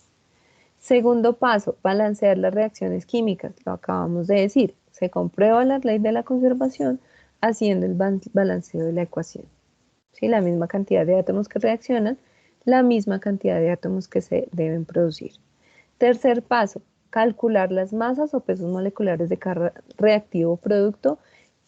Segundo paso, balancear las reacciones químicas. Lo acabamos de decir. Se comprueba la ley de la conservación haciendo el balanceo de la ecuación. ¿Sí? La misma cantidad de átomos que reaccionan, la misma cantidad de átomos que se deben producir. Tercer paso, calcular las masas o pesos moleculares de cada reactivo o producto.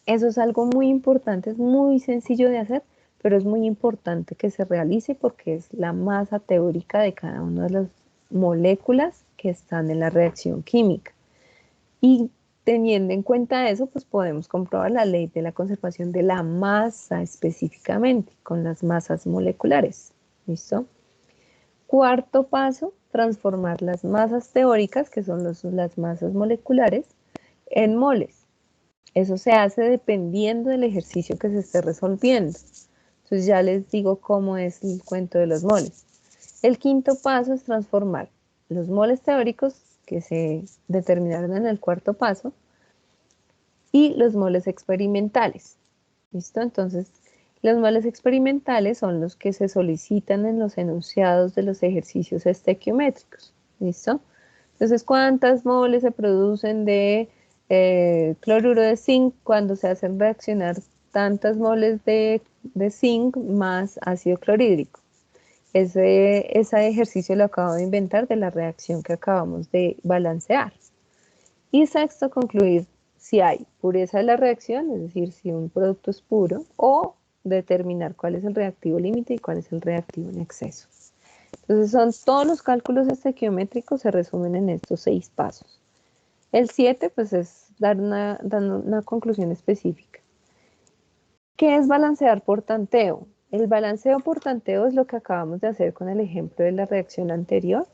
Eso es algo muy importante, es muy sencillo de hacer, pero es muy importante que se realice porque es la masa teórica de cada una de las moléculas que están en la reacción química. Y teniendo en cuenta eso, pues podemos comprobar la ley de la conservación de la masa específicamente, con las masas moleculares. ¿Listo? Cuarto paso, transformar las masas teóricas, que son las masas moleculares, en moles. Eso se hace dependiendo del ejercicio que se esté resolviendo. Entonces ya les digo cómo es el cuento de los moles. El quinto paso es transformar los moles teóricos que se determinaron en el cuarto paso y los moles experimentales. ¿Listo? Entonces, los moles experimentales son los que se solicitan en los enunciados de los ejercicios estequiométricos. ¿Listo? Entonces, ¿cuántas moles se producen de cloruro de zinc cuando se hacen reaccionar tantas moles de zinc más ácido clorhídrico? Ese ejercicio lo acabo de inventar de la reacción que acabamos de balancear. Y sexto, concluir si hay pureza de la reacción, es decir, si un producto es puro, o determinar cuál es el reactivo límite y cuál es el reactivo en exceso. Entonces, todos los cálculos estequiométricos se resumen en estos 6 pasos. El 7, pues, es dar una conclusión específica. ¿Qué es balancear por tanteo? El balanceo por tanteo es lo que acabamos de hacer con el ejemplo de la reacción anterior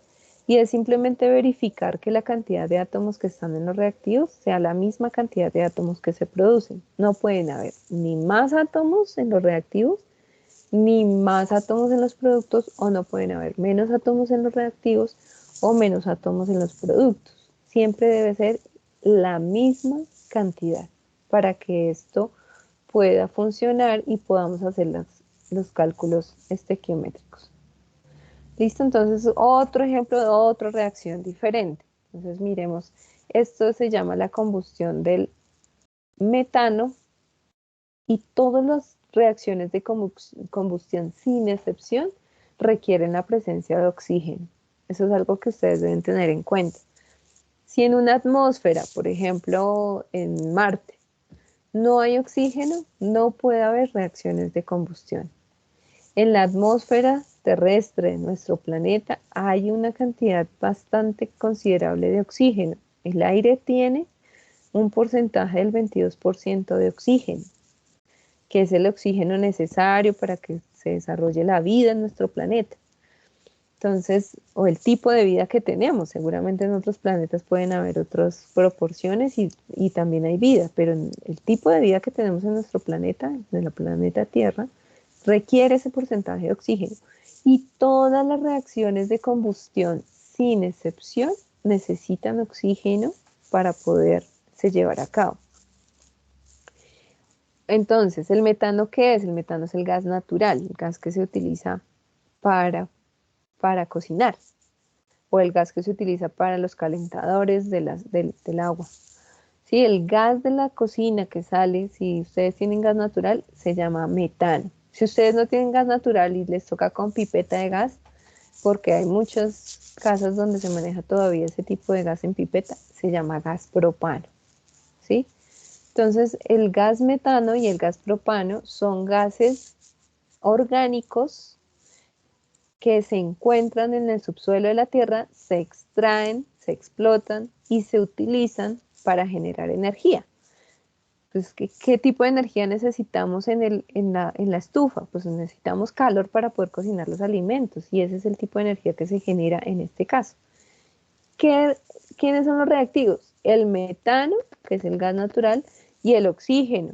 y es simplemente verificar que la cantidad de átomos que están en los reactivos sea la misma cantidad de átomos que se producen. No pueden haber ni más átomos en los reactivos ni más átomos en los productos o no pueden haber menos átomos en los reactivos o menos átomos en los productos. Siempre debe ser la misma cantidad para que esto pueda funcionar y podamos hacer los cálculos estequiométricos. ¿Listo? Entonces, otro ejemplo de otra reacción diferente. Entonces, miremos, esto se llama la combustión del metano y todas las reacciones de combustión sin excepción requieren la presencia de oxígeno. Eso es algo que ustedes deben tener en cuenta. Si en una atmósfera, por ejemplo, en Marte, no hay oxígeno, no puede haber reacciones de combustión. En la atmósfera terrestre de nuestro planeta hay una cantidad bastante considerable de oxígeno. El aire tiene un porcentaje del 22% de oxígeno, que es el oxígeno necesario para que se desarrolle la vida en nuestro planeta. Entonces, o el tipo de vida que tenemos, seguramente en otros planetas pueden haber otras proporciones y también hay vida, pero el tipo de vida que tenemos en nuestro planeta, en el planeta Tierra, requiere ese porcentaje de oxígeno. Y todas las reacciones de combustión, sin excepción, necesitan oxígeno para poderse llevar a cabo. Entonces, ¿el metano qué es? El metano es el gas natural, el gas que se utiliza para cocinar, o el gas que se utiliza para los calentadores del agua. Sí, el gas de la cocina que sale, si ustedes tienen gas natural, se llama metano. Si ustedes no tienen gas natural y les toca con pipeta de gas, porque hay muchas casas donde se maneja todavía ese tipo de gas en pipeta, se llama gas propano. ¿Sí? Entonces, el gas metano y el gas propano son gases orgánicos que se encuentran en el subsuelo de la Tierra, se extraen, se explotan y se utilizan para generar energía. Pues, ¿qué tipo de energía necesitamos en la estufa? Pues necesitamos calor para poder cocinar los alimentos y ese es el tipo de energía que se genera en este caso. ¿Quiénes son los reactivos? El metano, que es el gas natural, y el oxígeno,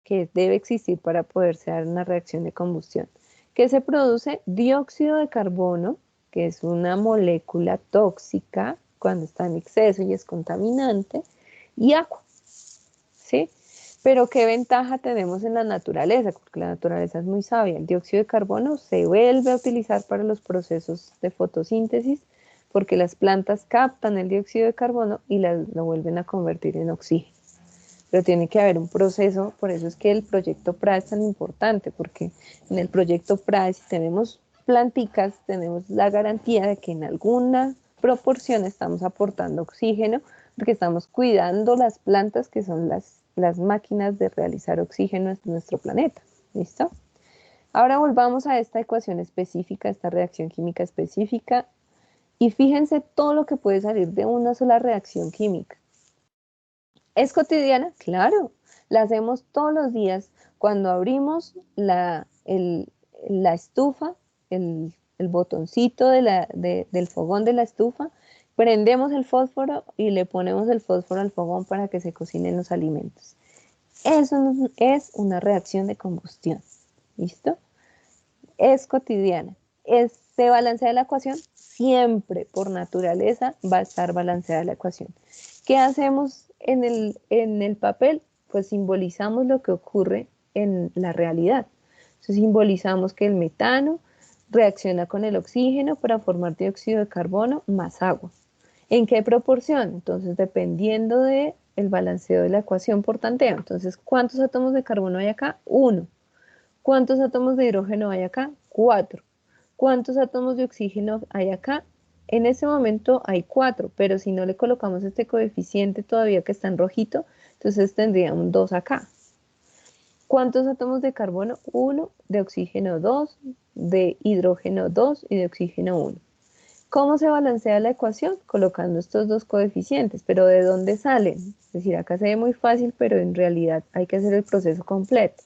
que debe existir para poderse dar una reacción de combustión. ¿Qué se produce? Dióxido de carbono, que es una molécula tóxica cuando está en exceso y es contaminante, y agua, ¿sí? Pero ¿qué ventaja tenemos en la naturaleza? Porque la naturaleza es muy sabia. El dióxido de carbono se vuelve a utilizar para los procesos de fotosíntesis porque las plantas captan el dióxido de carbono y lo vuelven a convertir en oxígeno. Pero tiene que haber un proceso, por eso es que el proyecto PRA es tan importante, porque en el proyecto PRA, si tenemos planticas, tenemos la garantía de que en alguna proporción estamos aportando oxígeno, porque estamos cuidando las plantas que son las máquinas de realizar oxígeno en nuestro planeta. ¿Listo? Ahora volvamos a esta ecuación específica, esta reacción química específica, y fíjense todo lo que puede salir de una sola reacción química. ¿Es cotidiana? Claro, la hacemos todos los días cuando abrimos la estufa, el botoncito del fogón de la estufa, prendemos el fósforo y le ponemos el fósforo al fogón para que se cocinen los alimentos. Eso es una reacción de combustión. ¿Listo? Es cotidiana. ¿Se balancea la ecuación? Siempre, por naturaleza, va a estar balanceada la ecuación. ¿Qué hacemos en el papel? Pues simbolizamos lo que ocurre en la realidad. Entonces simbolizamos que el metano reacciona con el oxígeno para formar dióxido de carbono más agua. ¿En qué proporción? Entonces, dependiendo del balanceo de la ecuación por tanteo. Entonces, ¿cuántos átomos de carbono hay acá? 1. ¿Cuántos átomos de hidrógeno hay acá? 4. ¿Cuántos átomos de oxígeno hay acá? En ese momento hay 4, pero si no le colocamos este coeficiente todavía que está en rojito, entonces tendría un 2 acá. ¿Cuántos átomos de carbono? 1, de oxígeno 2, de hidrógeno 2 y de oxígeno 1. ¿Cómo se balancea la ecuación? Colocando estos dos coeficientes, pero ¿de dónde salen? Es decir, acá se ve muy fácil, pero en realidad hay que hacer el proceso completo.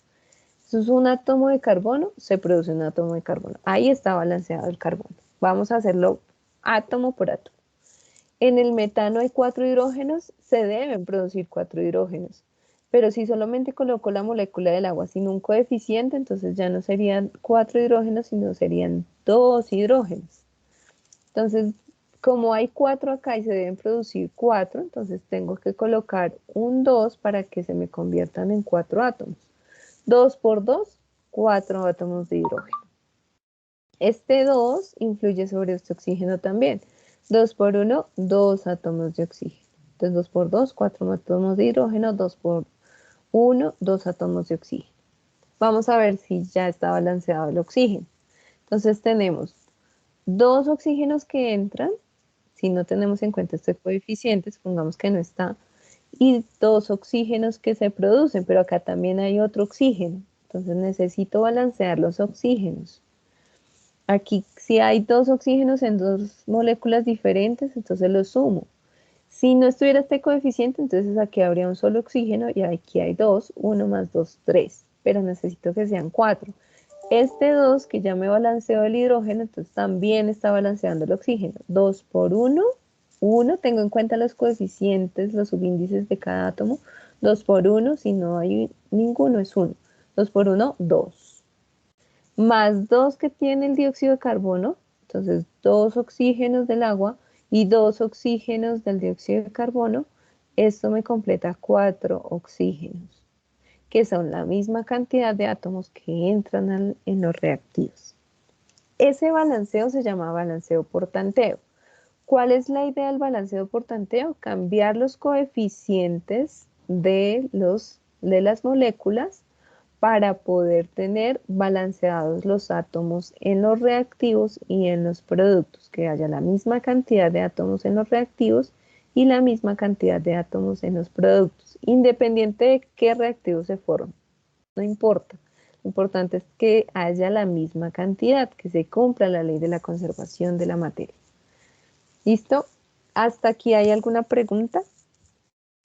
Eso es un átomo de carbono, se produce un átomo de carbono. Ahí está balanceado el carbono. Vamos a hacerlo átomo por átomo. En el metano hay 4 hidrógenos, se deben producir 4 hidrógenos. Pero si solamente coloco la molécula del agua sin un coeficiente, entonces ya no serían 4 hidrógenos, sino serían 2 hidrógenos. Entonces, como hay 4 acá y se deben producir 4, entonces tengo que colocar un 2 para que se me conviertan en 4 átomos. 2 por 2, 4 átomos de hidrógeno. Este 2 influye sobre este oxígeno también. 2 por 1, 2 átomos de oxígeno. Entonces 2 por 2, 4 átomos de hidrógeno. 2 por 1, 2 átomos de oxígeno. Vamos a ver si ya está balanceado el oxígeno. Entonces tenemos 2 oxígenos que entran. Si no tenemos en cuenta este coeficiente, supongamos que no está. Y 2 oxígenos que se producen, pero acá también hay otro oxígeno. Entonces necesito balancear los oxígenos. Aquí si hay 2 oxígenos en 2 moléculas diferentes, entonces los sumo. Si no estuviera este coeficiente, entonces aquí habría un solo oxígeno y aquí hay 2, 1 más 2, 3. Pero necesito que sean 4. Este 2 que ya me balanceó el hidrógeno, entonces también está balanceando el oxígeno. 2 por 1, 1, tengo en cuenta los coeficientes, los subíndices de cada átomo. 2 por 1, si no hay ninguno es 1. 2 por 1, 2. Más 2 que tiene el dióxido de carbono, entonces 2 oxígenos del agua y 2 oxígenos del dióxido de carbono. Esto me completa 4 oxígenos, que son la misma cantidad de átomos que entran en los reactivos. Ese balanceo se llama balanceo por tanteo. ¿Cuál es la idea del balanceo por tanteo? Cambiar los coeficientes de las moléculas para poder tener balanceados los átomos en los reactivos y en los productos, que haya la misma cantidad de átomos en los reactivos y la misma cantidad de átomos en los productos, independiente de qué reactivos se formen. No importa. Lo importante es que haya la misma cantidad, que se cumpla la ley de la conservación de la materia. ¿Listo? ¿Hasta aquí hay alguna pregunta?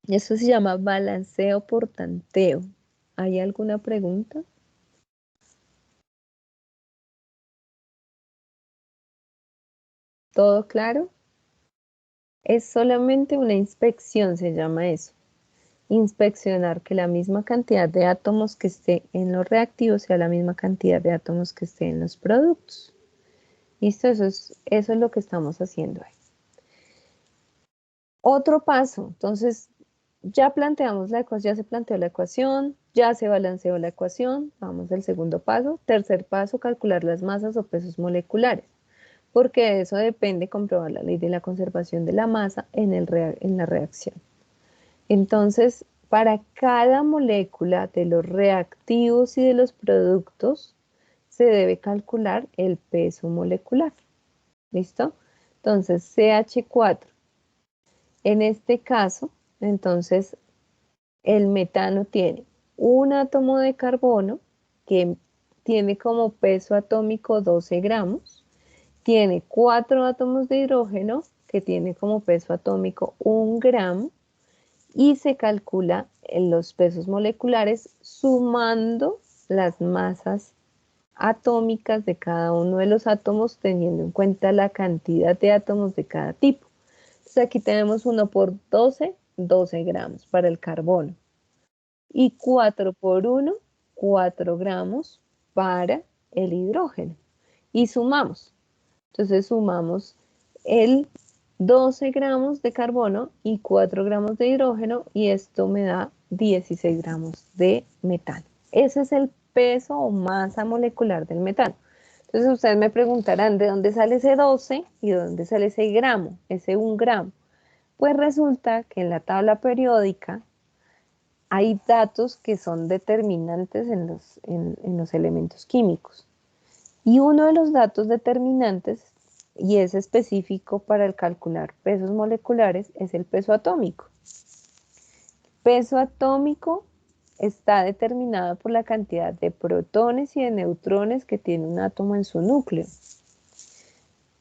Eso se llama balanceo por tanteo. ¿Hay alguna pregunta? ¿Todo claro? Es solamente una inspección, se llama eso. Inspeccionar que la misma cantidad de átomos que esté en los reactivos sea la misma cantidad de átomos que esté en los productos. ¿Listo? Eso es lo que estamos haciendo ahí. Otro paso, entonces ya planteamos la ecuación, ya se planteó la ecuación, ya se balanceó la ecuación, vamos al segundo paso. Tercer paso, calcular las masas o pesos moleculares, porque de eso depende comprobar la ley de la conservación de la masa en la reacción. Entonces, para cada molécula de los reactivos y de los productos, se debe calcular el peso molecular. ¿Listo? Entonces, CH4. En este caso, entonces, el metano tiene un átomo de carbono que tiene como peso atómico 12 gramos, tiene 4 átomos de hidrógeno que tiene como peso atómico 1 gramo, y se calcula en los pesos moleculares sumando las masas atómicas de cada uno de los átomos, teniendo en cuenta la cantidad de átomos de cada tipo. Entonces aquí tenemos 1 por 12, 12 gramos para el carbono, y 4 por 1, 4 gramos para el hidrógeno. Y sumamos. Entonces sumamos el 12 gramos de carbono y 4 gramos de hidrógeno, y esto me da 16 gramos de metano. Ese es el peso o masa molecular del metano. Entonces ustedes me preguntarán, ¿de dónde sale ese 12 y de dónde sale ese gramo, ese 1 gramo? Pues resulta que en la tabla periódica hay datos que son determinantes en los elementos químicos. Y uno de los datos determinantes, y es específico para el calcular pesos moleculares, es el peso atómico. Peso atómico está determinado por la cantidad de protones y de neutrones que tiene un átomo en su núcleo.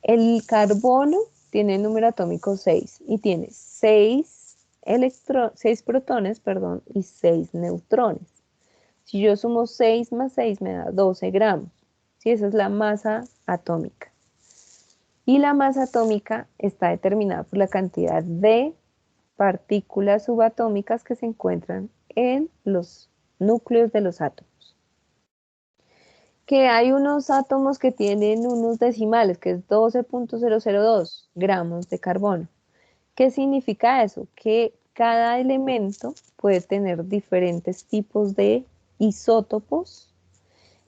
El carbono tiene el número atómico 6 y tiene 6 protones, y 6 neutrones. Si yo sumo 6 más 6 me da 12 gramos. ¿Sí? Esa es la masa atómica. Y la masa atómica está determinada por la cantidad de partículas subatómicas que se encuentran en los núcleos de los átomos. Que hay unos átomos que tienen unos decimales, que es 12.002 gramos de carbono. ¿Qué significa eso? Que cada elemento puede tener diferentes tipos de isótopos.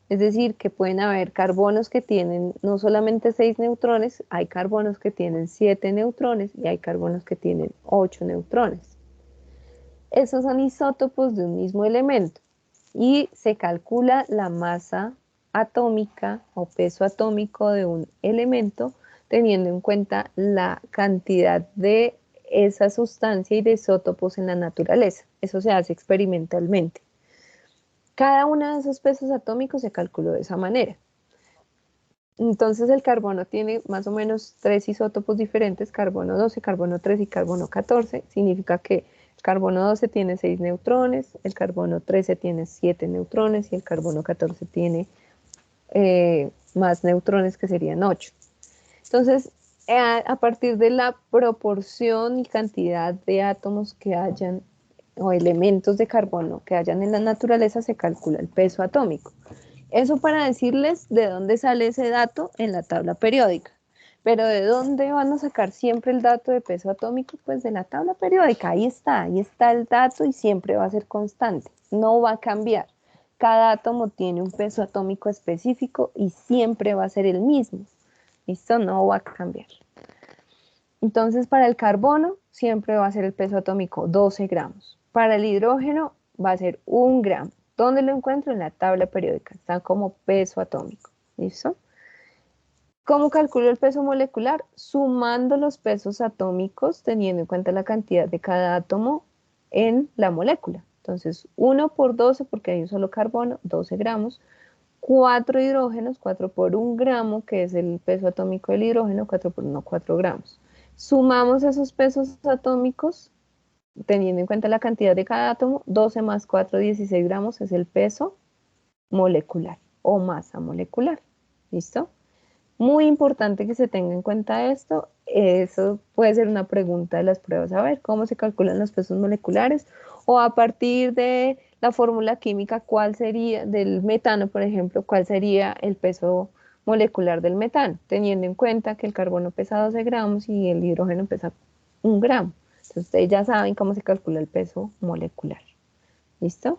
Es decir, que pueden haber carbonos que tienen no solamente 6 neutrones, hay carbonos que tienen 7 neutrones y hay carbonos que tienen 8 neutrones. Esos son isótopos de un mismo elemento y se calcula la masa atómica o peso atómico de un elemento teniendo en cuenta la cantidad de esa sustancia y de isótopos en la naturaleza. Eso se hace experimentalmente. Cada uno de esos pesos atómicos se calculó de esa manera. Entonces el carbono tiene más o menos 3 isótopos diferentes, carbono 12, carbono 13 y carbono 14. Significa que el carbono 12 tiene 6 neutrones, el carbono 13 tiene 7 neutrones y el carbono 14 tiene más neutrones, que serían 8. Entonces, a partir de la proporción y cantidad de átomos que hayan o elementos de carbono que hayan en la naturaleza, se calcula el peso atómico. Eso para decirles de dónde sale ese dato en la tabla periódica. Pero ¿de dónde van a sacar siempre el dato de peso atómico? Pues de la tabla periódica. Ahí está el dato y siempre va a ser constante. No va a cambiar. Cada átomo tiene un peso atómico específico y siempre va a ser el mismo. ¿Listo? No va a cambiar. Entonces, para el carbono siempre va a ser el peso atómico 12 gramos. Para el hidrógeno va a ser 1 gramo. ¿Dónde lo encuentro? En la tabla periódica. Está como peso atómico. ¿Listo? ¿Cómo calculo el peso molecular? Sumando los pesos atómicos, teniendo en cuenta la cantidad de cada átomo en la molécula. Entonces, 1 por 12, porque hay un solo carbono, 12 gramos. 4 hidrógenos, 4 por 1 gramo, que es el peso atómico del hidrógeno, 4 por 1, 4 gramos. Sumamos esos pesos atómicos teniendo en cuenta la cantidad de cada átomo, 12 más 4, 16 gramos es el peso molecular o masa molecular. ¿Listo? Muy importante que se tenga en cuenta esto. Eso puede ser una pregunta de las pruebas. A ver, ¿cómo se calculan los pesos moleculares? O a partir de la fórmula química, ¿cuál sería del metano, por ejemplo, cuál sería el peso molecular del metano? Teniendo en cuenta que el carbono pesa 12 gramos y el hidrógeno pesa 1 gramo. Entonces, ustedes ya saben cómo se calcula el peso molecular. ¿Listo?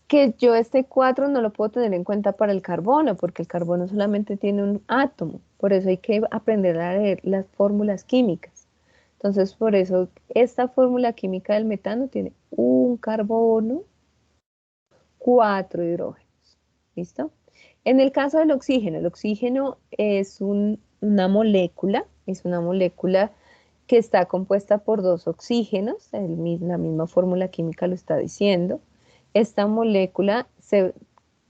Que yo este 4 no lo puedo tener en cuenta para el carbono, porque el carbono solamente tiene un átomo. Por eso hay que aprender a leer las fórmulas químicas. Entonces, por eso esta fórmula química del metano tiene un carbono, 4 hidrógenos. ¿Listo? En el caso del oxígeno, el oxígeno es una molécula, que está compuesta por 2 oxígenos, la misma fórmula química lo está diciendo. Esta molécula se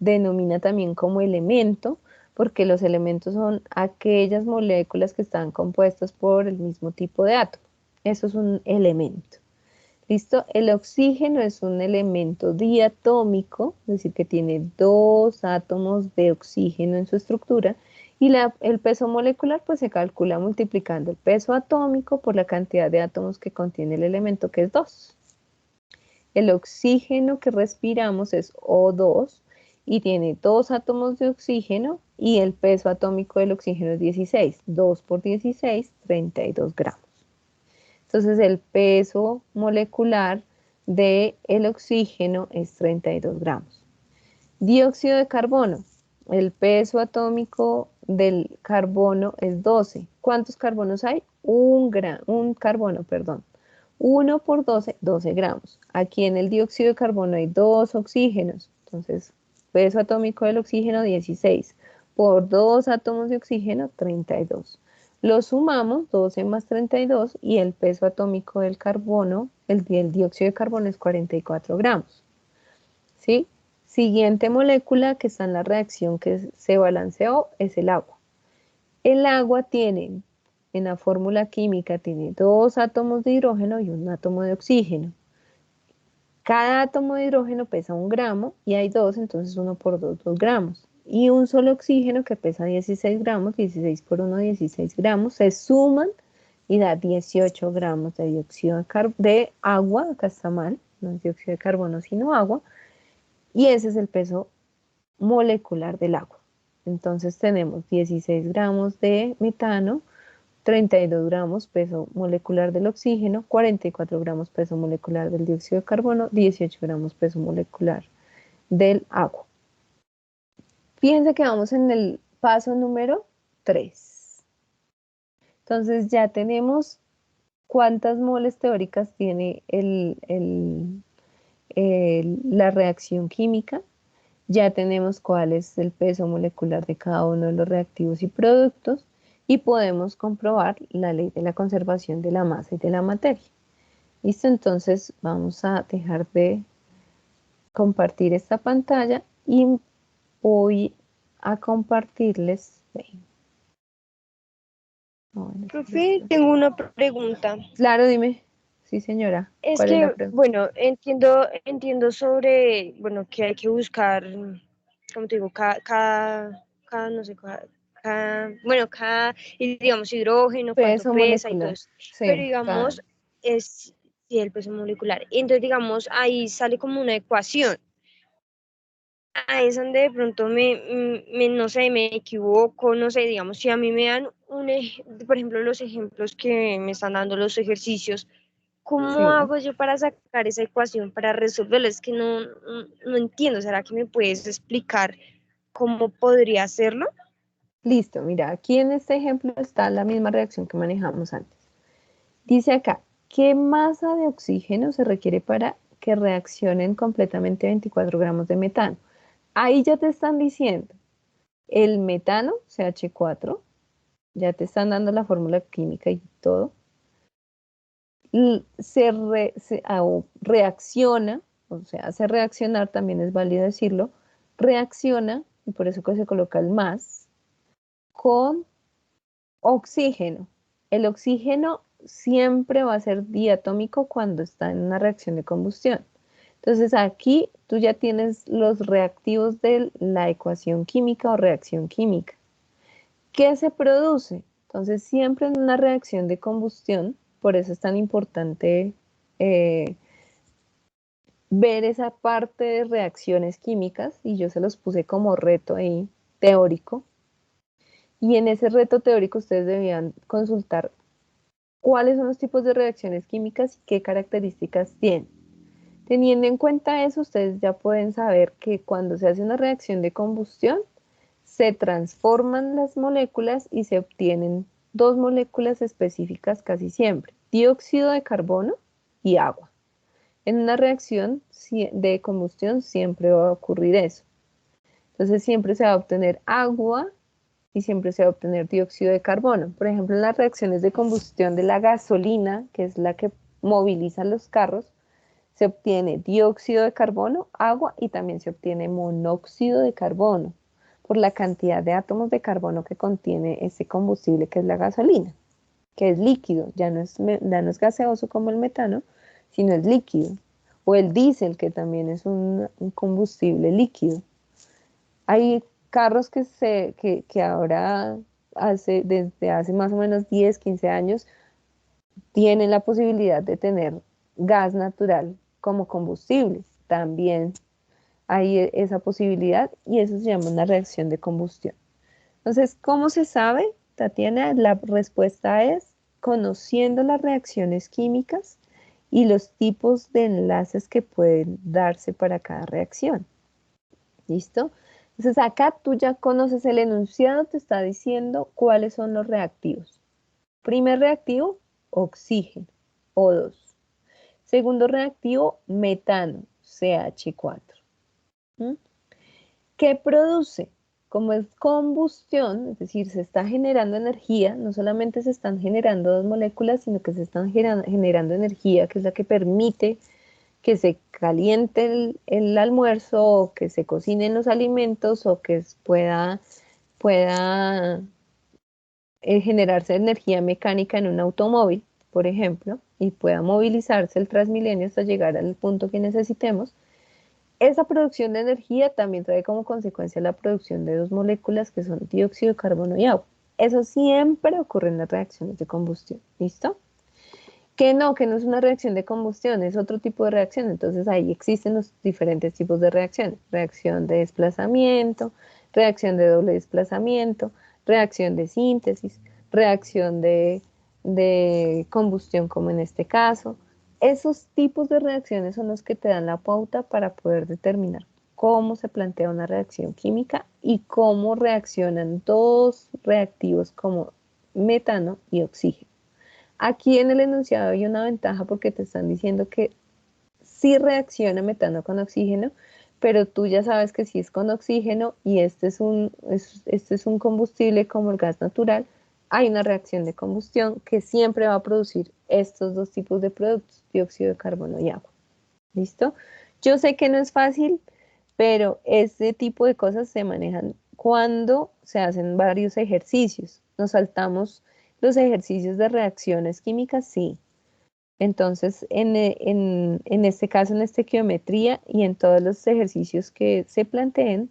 denomina también como elemento, porque los elementos son aquellas moléculas que están compuestas por el mismo tipo de átomo. Eso es un elemento. ¿Listo? El oxígeno es un elemento diatómico, es decir, que tiene 2 átomos de oxígeno en su estructura, y el peso molecular pues se calcula multiplicando el peso atómico por la cantidad de átomos que contiene el elemento, que es 2. El oxígeno que respiramos es O2 y tiene 2 átomos de oxígeno, y el peso atómico del oxígeno es 16. 2 por 16, 32 gramos. Entonces el peso molecular del oxígeno es 32 gramos. Dióxido de carbono. El peso atómico del carbono es 12. ¿Cuántos carbonos hay? Un carbono, perdón. 1 por 12, 12 gramos. Aquí en el dióxido de carbono hay 2 oxígenos. Entonces, peso atómico del oxígeno 16. Por 2 átomos de oxígeno, 32. Lo sumamos, 12 más 32, y el peso atómico del carbono, el dióxido de carbono, es 44 gramos. ¿Sí? Siguiente molécula que está en la reacción que se balanceó es el agua. El agua tiene, en la fórmula química, tiene 2 átomos de hidrógeno y 1 átomo de oxígeno. Cada átomo de hidrógeno pesa 1 gramo y hay 2, entonces 1 por 2, 2 gramos. Y un solo oxígeno que pesa 16 gramos, 16 por 1, 16 gramos, se suman y da 18 gramos de dióxido de agua, acá está mal, no es dióxido de carbono, sino agua, y ese es el peso molecular del agua. Entonces tenemos 16 gramos de metano, 32 gramos peso molecular del oxígeno, 44 gramos peso molecular del dióxido de carbono, 18 gramos peso molecular del agua. Fíjense que vamos en el paso número 3. Entonces ya tenemos cuántas moles teóricas tiene la reacción química. Ya tenemos cuál es el peso molecular de cada uno de los reactivos y productos, y podemos comprobar la ley de la conservación de la masa y de la materia. ¿Listo? Entonces vamos a dejar de compartir esta pantalla y voy a compartirles. Profe, tengo una pregunta. Claro, dime. Sí, señora. Es ¿Cuál es la que, pregunta? bueno, entiendo sobre, bueno, que hay que buscar, como te digo, no sé, y digamos, hidrógeno, cuánto Peso pesa y todo molecular. eso. Pero Sí, digamos, es sí, el peso molecular. Entonces, digamos, ahí sale como una ecuación. Ahí es donde de pronto no sé, me equivoco, no sé, digamos, si a mí me dan por ejemplo, los ejemplos que me están dando los ejercicios, ¿cómo sí. hago yo para sacar esa ecuación, para resolverla? Es que no entiendo. ¿Será que me puedes explicar cómo podría hacerlo? Listo, mira, aquí en este ejemplo está la misma reacción que manejamos antes. Dice acá, ¿qué masa de oxígeno se requiere para que reaccionen completamente 24 gramos de metano? Ahí ya te están diciendo, el metano, CH4, ya te están dando la fórmula química y todo, reacciona, o sea, hace reaccionar, también es válido decirlo, reacciona, y por eso que se coloca el más, con oxígeno. El oxígeno siempre va a ser diatómico cuando está en una reacción de combustión. Entonces aquí tú ya tienes los reactivos de la ecuación química o reacción química. ¿Qué se produce? Entonces siempre en una reacción de combustión, por eso es tan importante ver esa parte de reacciones químicas, y yo se los puse como reto ahí teórico, y en ese reto teórico ustedes debían consultar cuáles son los tipos de reacciones químicas y qué características tienen. Teniendo en cuenta eso, ustedes ya pueden saber que cuando se hace una reacción de combustión, se transforman las moléculas y se obtienen dos moléculas específicas casi siempre, dióxido de carbono y agua. En una reacción de combustión siempre va a ocurrir eso. Entonces siempre se va a obtener agua y siempre se va a obtener dióxido de carbono. Por ejemplo, en las reacciones de combustión de la gasolina, que es la que moviliza los carros, se obtiene dióxido de carbono, agua y también se obtiene monóxido de carbono por la cantidad de átomos de carbono que contiene ese combustible que es la gasolina, que es líquido, ya no es gaseoso como el metano, sino es líquido. O el diésel, que también es un combustible líquido. Hay carros que ahora, desde hace más o menos 10, 15 años, tienen la posibilidad de tener gas natural como combustible. También hay esa posibilidad y eso se llama una reacción de combustión. Entonces, ¿cómo se sabe, Tatiana? La respuesta es conociendo las reacciones químicas y los tipos de enlaces que pueden darse para cada reacción. ¿Listo? Entonces acá tú ya conoces el enunciado, te está diciendo cuáles son los reactivos. Primer reactivo, oxígeno, O2. Segundo reactivo, metano, CH4. ¿Mm? ¿Qué produce? Como es combustión, es decir, se está generando energía, no solamente se están generando dos moléculas, sino que se están generando energía, que es la que permite que se caliente el almuerzo, o que se cocinen los alimentos, o que pueda generarse energía mecánica en un automóvil, por ejemplo, y pueda movilizarse el Transmilenio hasta llegar al punto que necesitemos. Esa producción de energía también trae como consecuencia la producción de dos moléculas que son dióxido de carbono y agua. Eso siempre ocurre en las reacciones de combustión. ¿Listo? Que no es una reacción de combustión, es otro tipo de reacción. Entonces ahí existen los diferentes tipos de reacciones. Reacción de desplazamiento, reacción de doble desplazamiento, reacción de síntesis, reacción de combustión como en este caso. Esos tipos de reacciones son los que te dan la pauta para poder determinar cómo se plantea una reacción química y cómo reaccionan dos reactivos como metano y oxígeno. Aquí en el enunciado hay una ventaja porque te están diciendo que sí reacciona metano con oxígeno, pero tú ya sabes que si es con oxígeno y este es un combustible como el gas natural, hay una reacción de combustión que siempre va a producir estos dos tipos de productos, dióxido de carbono y agua. ¿Listo? Yo sé que no es fácil, pero este tipo de cosas se manejan cuando se hacen varios ejercicios. Nos saltamos los ejercicios de reacciones químicas, sí. Entonces, en este caso, en estequiometría y en todos los ejercicios que se planteen,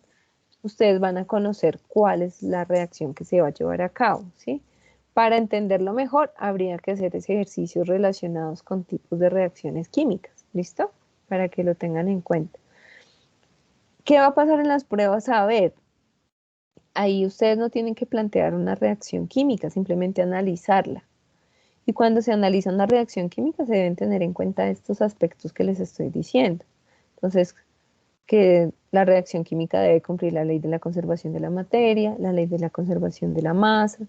ustedes van a conocer cuál es la reacción que se va a llevar a cabo, ¿sí? Para entenderlo mejor, habría que hacer ese ejercicios relacionados con tipos de reacciones químicas, ¿listo? Para que lo tengan en cuenta. ¿Qué va a pasar en las pruebas? A ver, ahí ustedes no tienen que plantear una reacción química, simplemente analizarla. Y cuando se analiza una reacción química se deben tener en cuenta estos aspectos que les estoy diciendo. Entonces, que la reacción química debe cumplir la ley de la conservación de la materia, la ley de la conservación de la masa,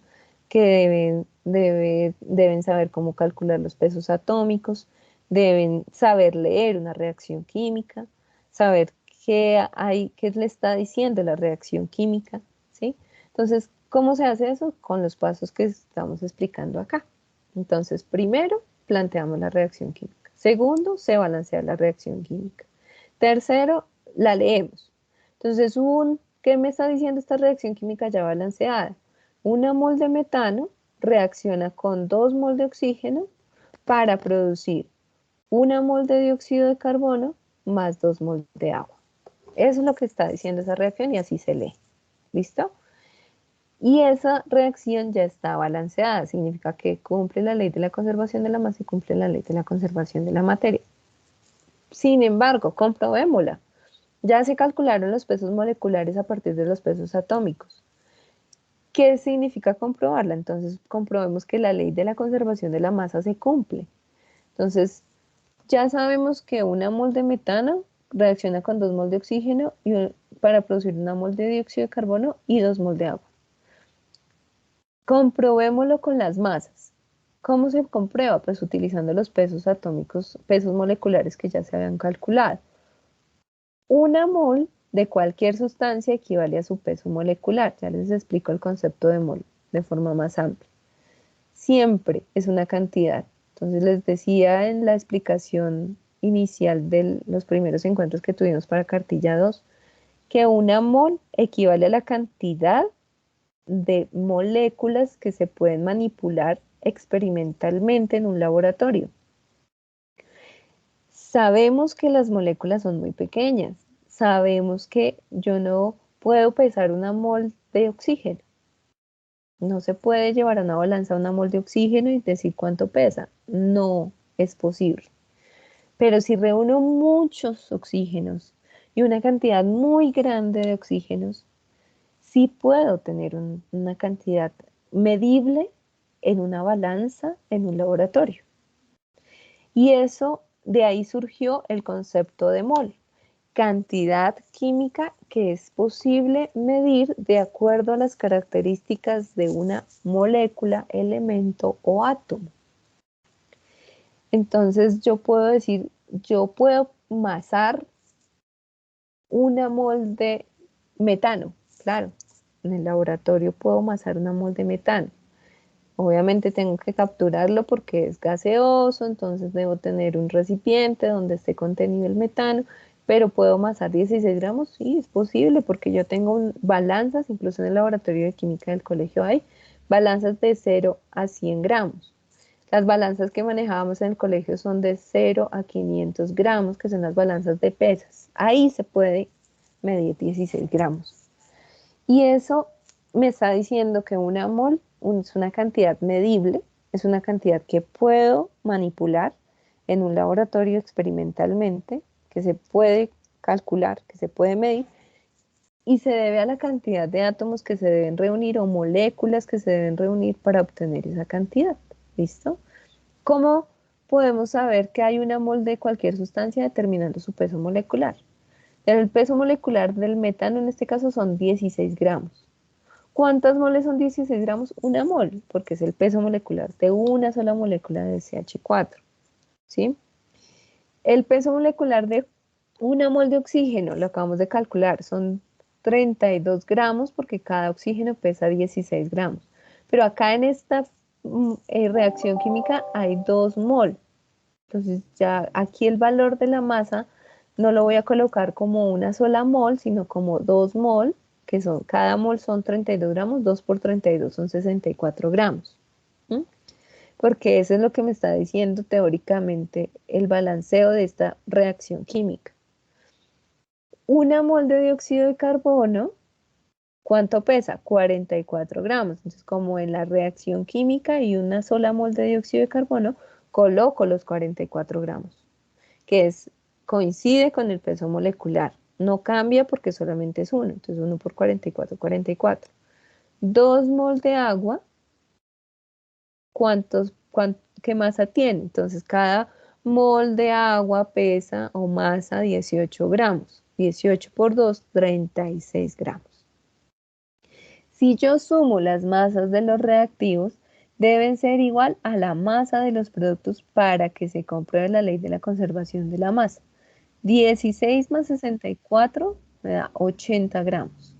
que deben saber cómo calcular los pesos atómicos, deben saber leer una reacción química, saber qué le está diciendo la reacción química, ¿sí? Entonces, ¿cómo se hace eso? Con los pasos que estamos explicando acá. Entonces, primero, planteamos la reacción química. Segundo, se balancea la reacción química. Tercero, la leemos. Entonces, ¿qué me está diciendo esta reacción química ya balanceada? Una mol de metano reacciona con 2 mol de oxígeno para producir 1 mol de dióxido de carbono más 2 mol de agua. Eso es lo que está diciendo esa reacción y así se lee. ¿Listo? Y esa reacción ya está balanceada, significa que cumple la ley de la conservación de la masa y cumple la ley de la conservación de la materia. Sin embargo, comprobémosla. Ya se calcularon los pesos moleculares a partir de los pesos atómicos. ¿Qué significa comprobarla? Entonces, comprobemos que la ley de la conservación de la masa se cumple. Entonces, ya sabemos que 1 mol de metano reacciona con 2 mol de oxígeno para producir 1 mol de dióxido de carbono y 2 mol de agua. Comprobémoslo con las masas. ¿Cómo se comprueba? Pues utilizando los pesos atómicos, pesos moleculares que ya se habían calculado. 1 mol de cualquier sustancia equivale a su peso molecular. Ya les explico el concepto de mol de forma más amplia. Siempre es una cantidad. Entonces les decía en la explicación inicial de los primeros encuentros que tuvimos para cartilla 2, que 1 mol equivale a la cantidad de moléculas que se pueden manipular experimentalmente en un laboratorio. Sabemos que las moléculas son muy pequeñas. Sabemos que yo no puedo pesar 1 mol de oxígeno. No se puede llevar a una balanza 1 mol de oxígeno y decir cuánto pesa. No es posible. Pero si reúno muchos oxígenos y una cantidad muy grande de oxígenos, sí puedo tener una cantidad medible en una balanza en un laboratorio. Y eso, de ahí surgió el concepto de mol, cantidad química que es posible medir de acuerdo a las características de una molécula, elemento o átomo. Entonces yo puedo decir, yo puedo masar 1 mol de metano, claro, en el laboratorio puedo masar 1 mol de metano. Obviamente tengo que capturarlo porque es gaseoso, entonces debo tener un recipiente donde esté contenido el metano, pero puedo masar 16 gramos, sí, es posible porque yo tengo balanzas, incluso en el laboratorio de química del colegio hay balanzas de 0 a 100 gramos. Las balanzas que manejábamos en el colegio son de 0 a 500 gramos, que son las balanzas de pesas. Ahí se puede medir 16 gramos. Y eso me está diciendo que 1 mol es una cantidad medible, es una cantidad que puedo manipular en un laboratorio experimentalmente, que se puede calcular, que se puede medir, y se debe a la cantidad de átomos que se deben reunir o moléculas que se deben reunir para obtener esa cantidad. ¿Listo? ¿Cómo podemos saber que hay 1 mol de cualquier sustancia determinando su peso molecular? El peso molecular del metano en este caso son 16 gramos. ¿Cuántas moles son 16 gramos? 1 mol, porque es el peso molecular de una sola molécula de CH4. ¿Sí? El peso molecular de 1 mol de oxígeno, lo acabamos de calcular, son 32 gramos porque cada oxígeno pesa 16 gramos. Pero acá en esta reacción química hay 2 mol. Entonces ya aquí el valor de la masa no lo voy a colocar como una sola mol, sino como 2 mol, que son, cada mol son 32 gramos, 2 por 32 son 64 gramos. ¿Mm? Porque eso es lo que me está diciendo teóricamente el balanceo de esta reacción química. 1 mol de dióxido de carbono, ¿cuánto pesa? 44 gramos. Entonces, como en la reacción química hay una sola mol de dióxido de carbono, coloco los 44 gramos, que coincide con el peso molecular. No cambia porque solamente es 1. Entonces, 1 por 44, 44. 2 mol de agua, ¿qué masa tiene? Entonces, cada mol de agua pesa o masa 18 gramos. 18 por 2, 36 gramos. Si yo sumo las masas de los reactivos, deben ser igual a la masa de los productos para que se compruebe la ley de la conservación de la masa. 16 más 64 me da 80 gramos.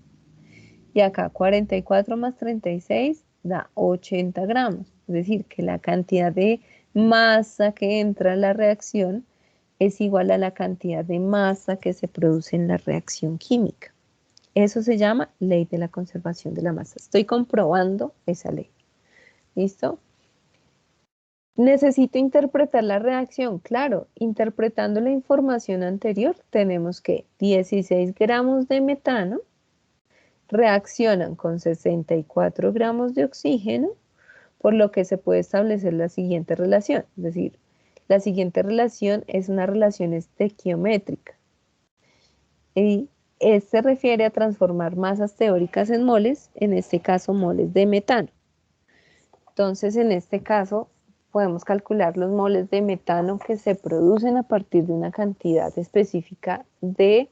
Y acá 44 más 36 da 80 gramos. Es decir, que la cantidad de masa que entra en la reacción es igual a la cantidad de masa que se produce en la reacción química. Eso se llama ley de la conservación de la masa. Estoy comprobando esa ley. ¿Listo? Necesito interpretar la reacción. Claro, interpretando la información anterior, tenemos que 16 gramos de metano reaccionan con 64 gramos de oxígeno, por lo que se puede establecer la siguiente relación. Es decir, la siguiente relación es una relación estequiométrica. Y se refiere a transformar masas teóricas en moles, en este caso moles de metano. Entonces, en este caso, podemos calcular los moles de metano que se producen a partir de una cantidad específica de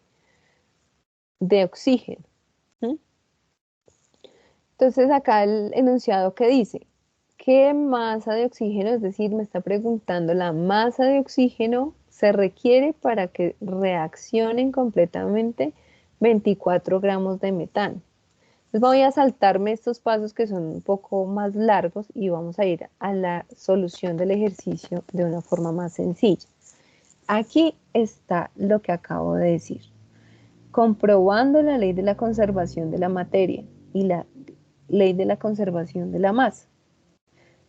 oxígeno. ¿Mm? Entonces, acá el enunciado que dice, ¿qué masa de oxígeno? Es decir, me está preguntando la masa de oxígeno se requiere para que reaccionen completamente 24 gramos de metano. Entonces voy a saltarme estos pasos que son un poco más largos y vamos a ir a la solución del ejercicio de una forma más sencilla. Aquí está lo que acabo de decir. Comprobando la ley de la conservación de la materia y la ley de la conservación de la masa.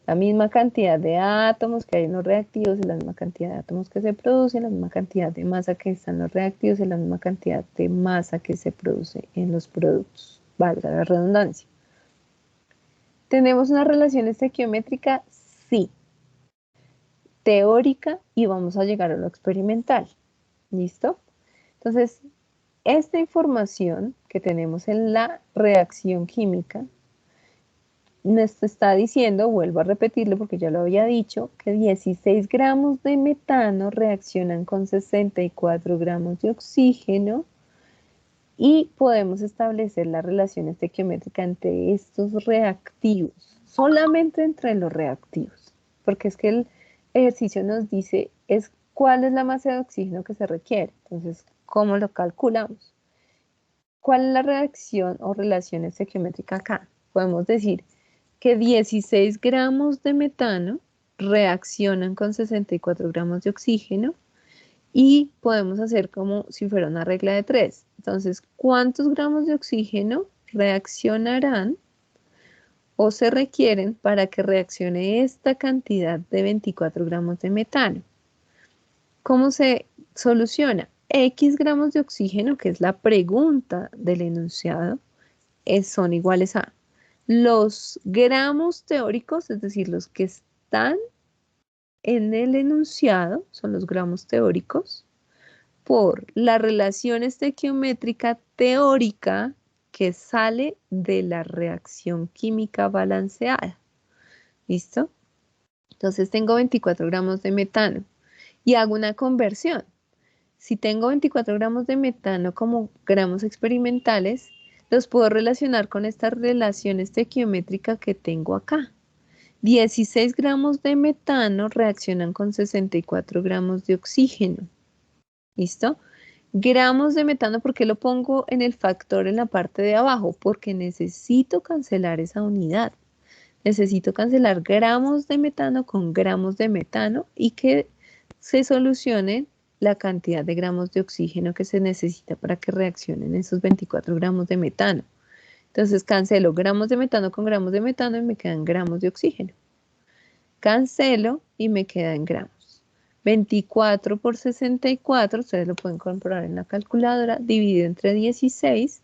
La misma cantidad de átomos que hay en los reactivos es la misma cantidad de átomos que se producen, la misma cantidad de masa que está en los reactivos es la misma cantidad de masa que se produce en los productos. Valga la redundancia. ¿Tenemos una relación estequiométrica? Sí. Teórica y vamos a llegar a lo experimental. ¿Listo? Entonces, esta información que tenemos en la reacción química nos está diciendo, vuelvo a repetirlo porque ya lo había dicho, que 16 gramos de metano reaccionan con 64 gramos de oxígeno y podemos establecer la relación estequiométrica entre estos reactivos, solamente entre los reactivos, porque es que el ejercicio nos dice cuál es la masa de oxígeno que se requiere. Entonces, ¿cómo lo calculamos? ¿Cuál es la reacción o relación estequiométrica acá? Podemos decir que 16 gramos de metano reaccionan con 64 gramos de oxígeno y podemos hacer como si fuera una regla de 3. Entonces, ¿cuántos gramos de oxígeno reaccionarán o se requieren para que reaccione esta cantidad de 24 gramos de metano? ¿Cómo se soluciona? X gramos de oxígeno, que es la pregunta del enunciado, son iguales a los gramos teóricos, es decir, los que están en el enunciado, son los gramos teóricos, por la relación estequiométrica teórica que sale de la reacción química balanceada. ¿Listo? Entonces tengo 24 gramos de metano y hago una conversión. Si tengo 24 gramos de metano como gramos experimentales, los puedo relacionar con esta relación estequiométrica que tengo acá. 16 gramos de metano reaccionan con 64 gramos de oxígeno. ¿Listo? Gramos de metano, ¿por qué lo pongo en el factor en la parte de abajo? Porque necesito cancelar esa unidad. Necesito cancelar gramos de metano con gramos de metano y que se solucione la cantidad de gramos de oxígeno que se necesita para que reaccionen esos 24 gramos de metano. Entonces cancelo gramos de metano con gramos de metano y me quedan gramos de oxígeno. Cancelo y me queda en gramos. 24 por 64, ustedes lo pueden comprobar en la calculadora, dividido entre 16,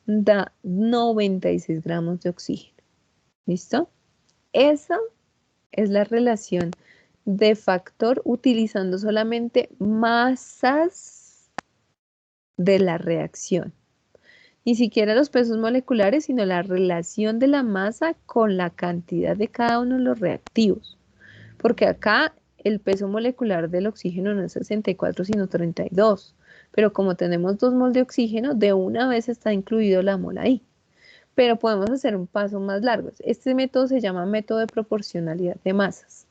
da 96 gramos de oxígeno. ¿Listo? Esa es la relación de factor utilizando solamente masas de la reacción. Ni siquiera los pesos moleculares, sino la relación de la masa con la cantidad de cada uno de los reactivos. Porque acá el peso molecular del oxígeno no es 64, sino 32. Pero como tenemos 2 mol de oxígeno, de una vez está incluido la mol ahí. Pero podemos hacer un paso más largo. Este método se llama método de proporcionalidad de masas.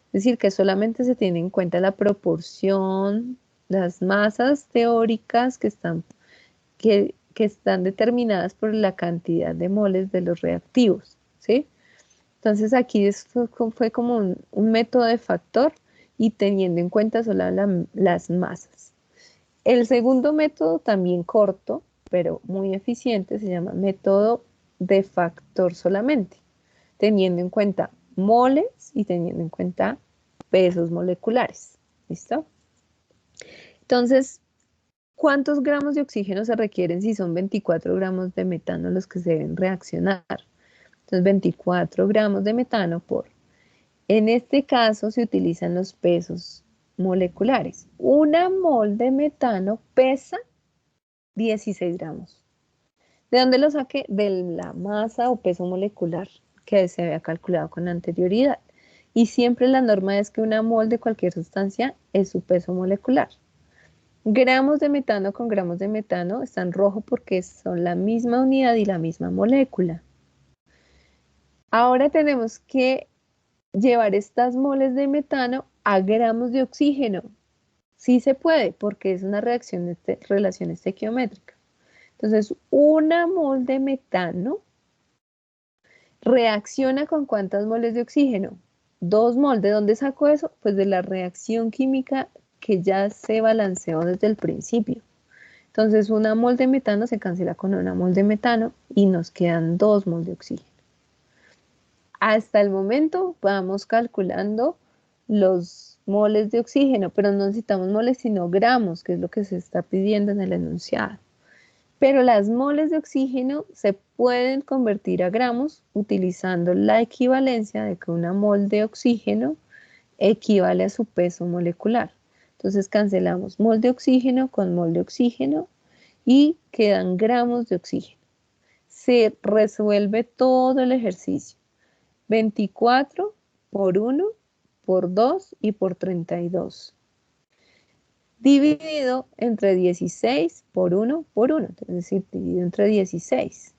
Es decir, que solamente se tiene en cuenta la proporción, las masas teóricas que están determinadas por la cantidad de moles de los reactivos, ¿sí? Entonces aquí esto fue como un método de factor y teniendo en cuenta solo las masas. El segundo método, también corto, pero muy eficiente, se llama método de factor solamente, teniendo en cuenta moles y teniendo en cuenta pesos moleculares. ¿Listo? Entonces, ¿cuántos gramos de oxígeno se requieren si son 24 gramos de metano los que se deben reaccionar? Entonces, 24 gramos de metano por. En este caso se utilizan los pesos moleculares. Una mol de metano pesa 16 gramos. ¿De dónde lo saqué? De la masa o peso molecular que se había calculado con anterioridad. Y siempre la norma es que una mol de cualquier sustancia es su peso molecular. Gramos de metano con gramos de metano están rojo porque son la misma unidad y la misma molécula. Ahora tenemos que llevar estas moles de metano a gramos de oxígeno. Sí se puede porque es una relación estequiométrica. Entonces, una mol de metano reacciona con ¿cuántas moles de oxígeno? 2 mol. ¿De dónde sacó eso? Pues de la reacción química que ya se balanceó desde el principio. Entonces, una mol de metano se cancela con una mol de metano y nos quedan 2 mol de oxígeno. Hasta el momento vamos calculando los moles de oxígeno, pero no necesitamos moles sino gramos, que es lo que se está pidiendo en el enunciado. Pero las moles de oxígeno se pueden convertir a gramos utilizando la equivalencia de que una mol de oxígeno equivale a su peso molecular. Entonces cancelamos mol de oxígeno con mol de oxígeno y quedan gramos de oxígeno. Se resuelve todo el ejercicio. 24 por 1 por 2 y por 32. Dividido entre 16 por 1 por 1, es decir, dividido entre 16.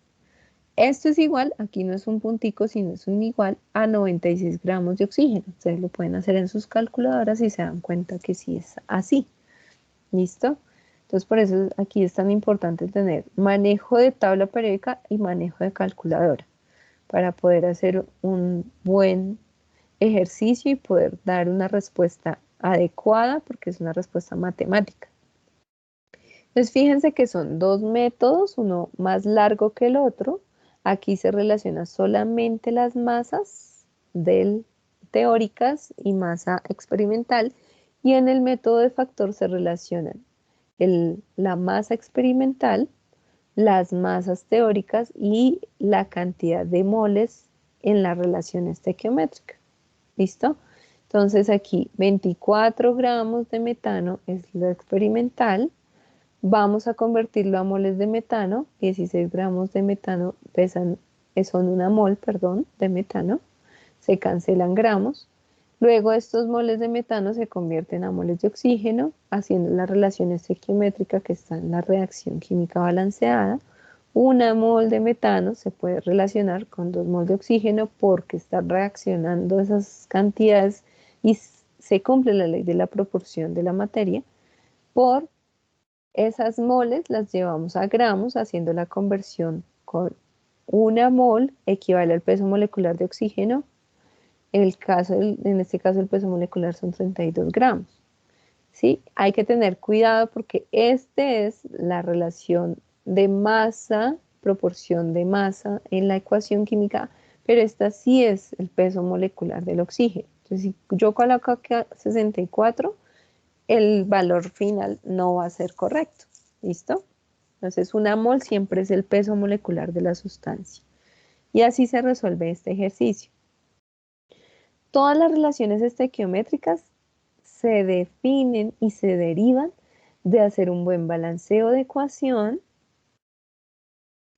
Esto es igual, aquí no es un puntico, sino es un igual a 96 gramos de oxígeno. Ustedes lo pueden hacer en sus calculadoras y se dan cuenta que sí es así. ¿Listo? Entonces, por eso aquí es tan importante tener manejo de tabla periódica y manejo de calculadora para poder hacer un buen ejercicio y poder dar una respuesta adecuada porque es una respuesta matemática. Entonces fíjense que son dos métodos, uno más largo que el otro. Aquí se relaciona solamente las masas teóricas y masa experimental y en el método de factor se relacionan la masa experimental, las masas teóricas y la cantidad de moles en la relación estequiométrica. ¿Listo? Entonces aquí 24 gramos de metano es lo experimental. Vamos a convertirlo a moles de metano. 16 gramos de metano son una mol, perdón, de metano. Se cancelan gramos. Luego estos moles de metano se convierten a moles de oxígeno, haciendo la relación estequiométrica que está en la reacción química balanceada. Una mol de metano se puede relacionar con 2 mol de oxígeno porque están reaccionando esas cantidades y se cumple la ley de la proporción de la materia. Por esas moles las llevamos a gramos haciendo la conversión con una mol equivale al peso molecular de oxígeno. En este caso el peso molecular son 32 gramos. ¿Sí? Hay que tener cuidado porque este es la relación de masa, proporción de masa en la ecuación química, pero esta sí es el peso molecular del oxígeno. Entonces, si yo coloco acá 64, el valor final no va a ser correcto. ¿Listo? Entonces, una mol siempre es el peso molecular de la sustancia. Y así se resuelve este ejercicio. Todas las relaciones estequiométricas se definen y se derivan de hacer un buen balanceo de ecuación,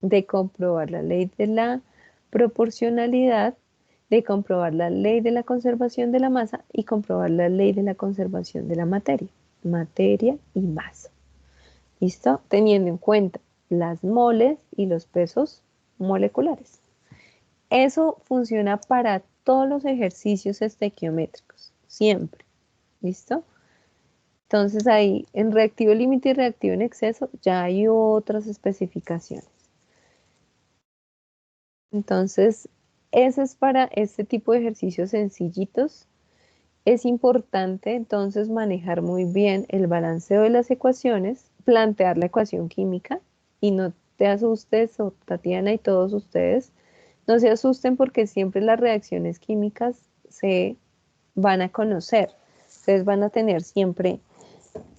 de comprobar la ley de la proporcionalidad, de comprobar la ley de la conservación de la masa y comprobar la ley de la conservación de la materia y masa. ¿Listo? Teniendo en cuenta las moles y los pesos moleculares. Eso funciona para todos los ejercicios estequiométricos, siempre. ¿Listo? Entonces ahí en reactivo límite y reactivo en exceso ya hay otras especificaciones. Entonces, eso es para este tipo de ejercicios sencillitos. Es importante entonces manejar muy bien el balanceo de las ecuaciones, plantear la ecuación química y no te asustes, o Tatiana y todos ustedes, No se asusten porque siempre las reacciones químicas se van a conocer. Ustedes van a tener siempre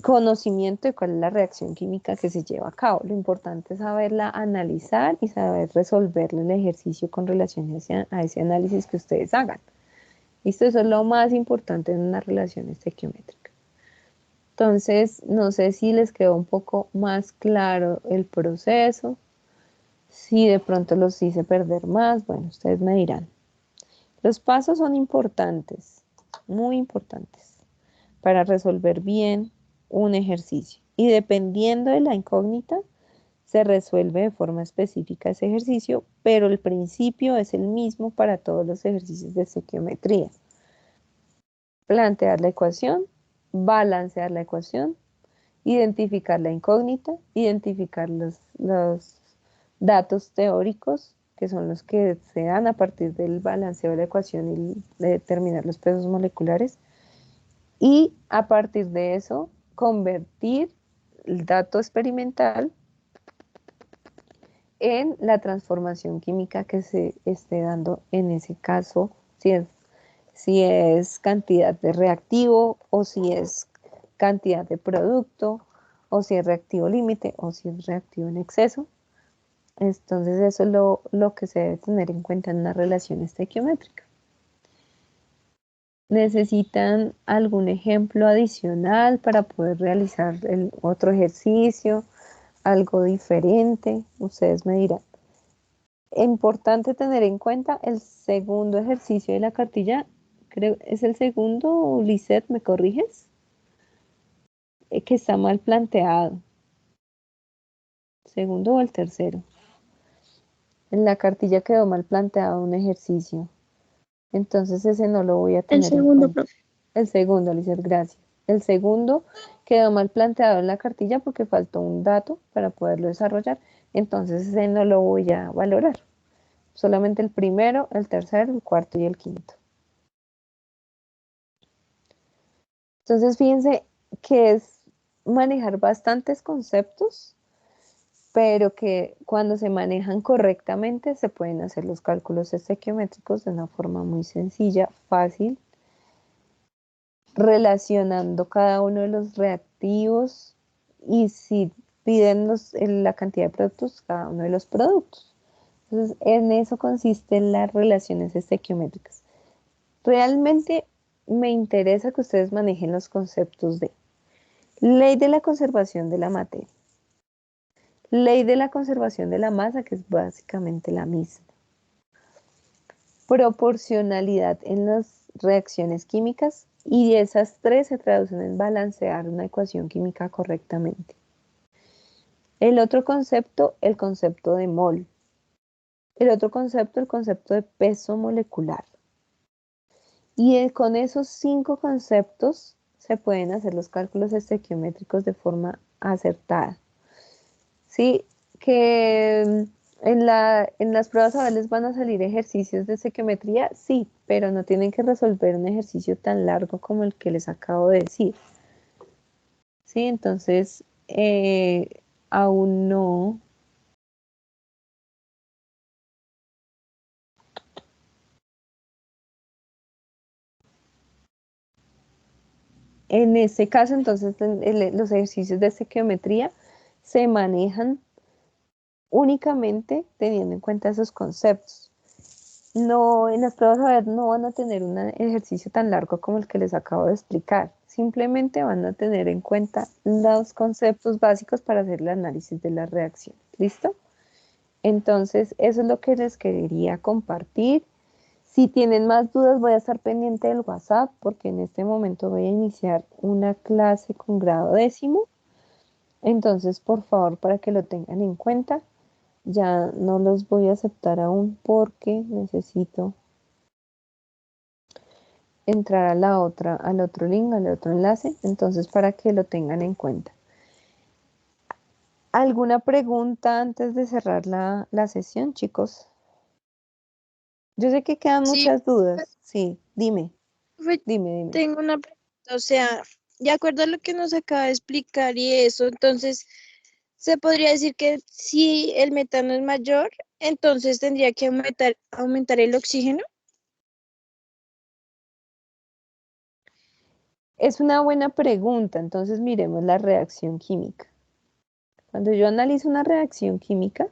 conocimiento de cuál es la reacción química que se lleva a cabo. Lo importante es saberla analizar y saber resolverle el ejercicio con relación a ese análisis que ustedes hagan. ¿Listo? Eso es lo más importante en una relación estequiométrica. Entonces, no sé si les quedó un poco más claro el proceso, si de pronto los hice perder más, bueno, ustedes me dirán. Los pasos son importantes, muy importantes, para resolver bien un ejercicio. Y dependiendo de la incógnita, se resuelve de forma específica ese ejercicio, pero el principio es el mismo para todos los ejercicios de estequiometría. Plantear la ecuación, balancear la ecuación, identificar la incógnita, identificar los datos teóricos, que son los que se dan a partir del balanceo de la ecuación y de determinar los pesos moleculares, y a partir de eso convertir el dato experimental en la transformación química que se esté dando en ese caso, si es cantidad de reactivo o si es cantidad de producto o si es reactivo límite o si es reactivo en exceso. Entonces eso es lo que se debe tener en cuenta en una relación estequiométrica. ¿Necesitan algún ejemplo adicional para poder realizar el otro ejercicio? ¿Algo diferente? Ustedes me dirán. Importante tener en cuenta el segundo ejercicio de la cartilla. Creo, ¿es el segundo, Lisette, me corriges? Que está mal planteado. ¿Segundo o el tercero? En la cartilla quedó mal planteado un ejercicio. Entonces ese no lo voy a El tener en segundo, cuenta. profe. El segundo, Lisette, gracias. El segundo quedó mal planteado en la cartilla porque faltó un dato para poderlo desarrollar. Entonces ese no lo voy a valorar. Solamente el primero, el tercero, el cuarto y el quinto. Entonces fíjense que es manejar bastantes conceptos, pero que cuando se manejan correctamente se pueden hacer los cálculos estequiométricos de una forma muy sencilla, fácil, relacionando cada uno de los reactivos y si piden la cantidad de productos, cada uno de los productos. Entonces, en eso consisten las relaciones estequiométricas. Realmente me interesa que ustedes manejen los conceptos de ley de la conservación de la materia, ley de la conservación de la masa, que es básicamente la misma, proporcionalidad en las reacciones químicas, y esas tres se traducen en balancear una ecuación química correctamente. El otro concepto, el concepto de mol. El otro concepto, el concepto de peso molecular. Y con esos 5 conceptos se pueden hacer los cálculos estequiométricos de forma acertada. Sí, que en las pruebas a veces van a salir ejercicios de estequiometría, sí, pero no tienen que resolver un ejercicio tan largo como el que les acabo de decir. Sí, entonces aún no. En este caso, entonces, los ejercicios de estequiometría se manejan únicamente teniendo en cuenta esos conceptos. No, en las pruebas a ver no van a tener un ejercicio tan largo como el que les acabo de explicar. Simplemente van a tener en cuenta los conceptos básicos para hacer el análisis de la reacción. ¿Listo? Entonces, eso es lo que les quería compartir. Si tienen más dudas, voy a estar pendiente del WhatsApp porque en este momento voy a iniciar una clase con grado 10º. Entonces, por favor, para que lo tengan en cuenta, ya no los voy a aceptar aún porque necesito entrar al otro link, al otro enlace. Entonces, para que lo tengan en cuenta. ¿Alguna pregunta antes de cerrar la sesión, chicos? Yo sé que quedan Sí, muchas dudas. Sí, dime. profe, Dime. tengo una pregunta. O sea, de acuerdo a lo que nos acaba de explicar y eso, entonces, Se podría decir que si el metano es mayor, entonces tendría que aumentar el oxígeno. Es una buena pregunta, entonces miremos la reacción química. Cuando yo analizo una reacción química,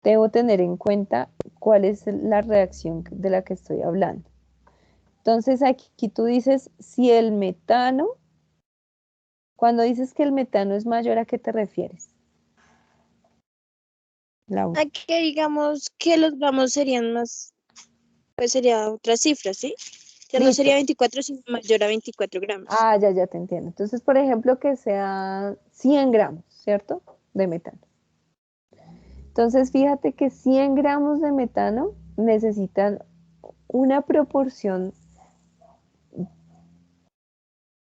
debo tener en cuenta cuál es la reacción de la que estoy hablando. Entonces aquí tú dices si el metano, cuando dices que el metano es mayor, ¿a qué te refieres, Laura? A que digamos que los gramos serían más, pues sería otra cifra, ¿sí? Ya no Listo. sería 24, sino mayor a 24 gramos. Ah, ya te entiendo. Entonces, por ejemplo, que sea 100 gramos, ¿cierto? De metano. Entonces, fíjate que 100 gramos de metano necesitan una proporción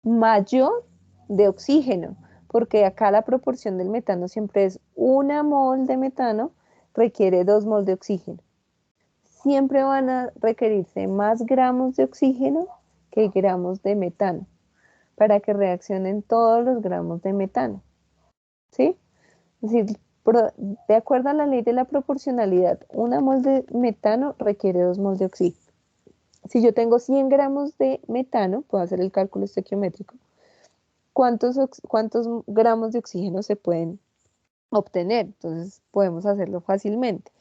mayor de oxígeno, porque acá la proporción del metano siempre es 1 mol de metano requiere 2 mol de oxígeno. Siempre van a requerirse más gramos de oxígeno que gramos de metano para que reaccionen todos los gramos de metano, ¿sí? Es decir, de acuerdo a la ley de la proporcionalidad, 1 mol de metano requiere 2 mol de oxígeno. Si yo tengo 100 gramos de metano, puedo hacer el cálculo estequiométrico, ¿cuántos gramos de oxígeno se pueden obtener? Entonces podemos hacerlo fácilmente.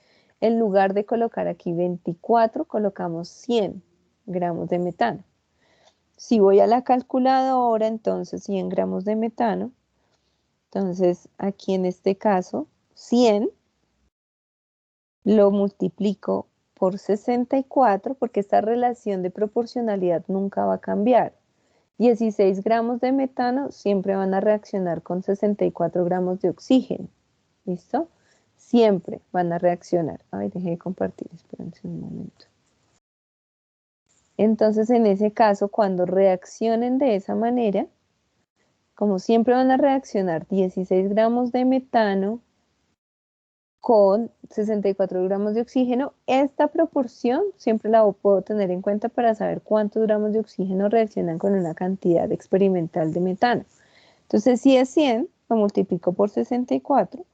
En lugar de colocar aquí 24, colocamos 100 gramos de metano. Si voy a la calculadora, entonces 100 gramos de metano, entonces aquí en este caso 100 lo multiplico por 64 porque esta relación de proporcionalidad nunca va a cambiar. 16 gramos de metano siempre van a reaccionar con 64 gramos de oxígeno. ¿Listo? Siempre van a reaccionar. Ay, dejé de compartir, espérense un momento. Entonces, en ese caso, cuando reaccionen de esa manera, como siempre van a reaccionar 16 gramos de metano con 64 gramos de oxígeno, esta proporción siempre la puedo tener en cuenta para saber cuántos gramos de oxígeno reaccionan con una cantidad experimental de metano. Entonces, si es 100, lo multiplico por 64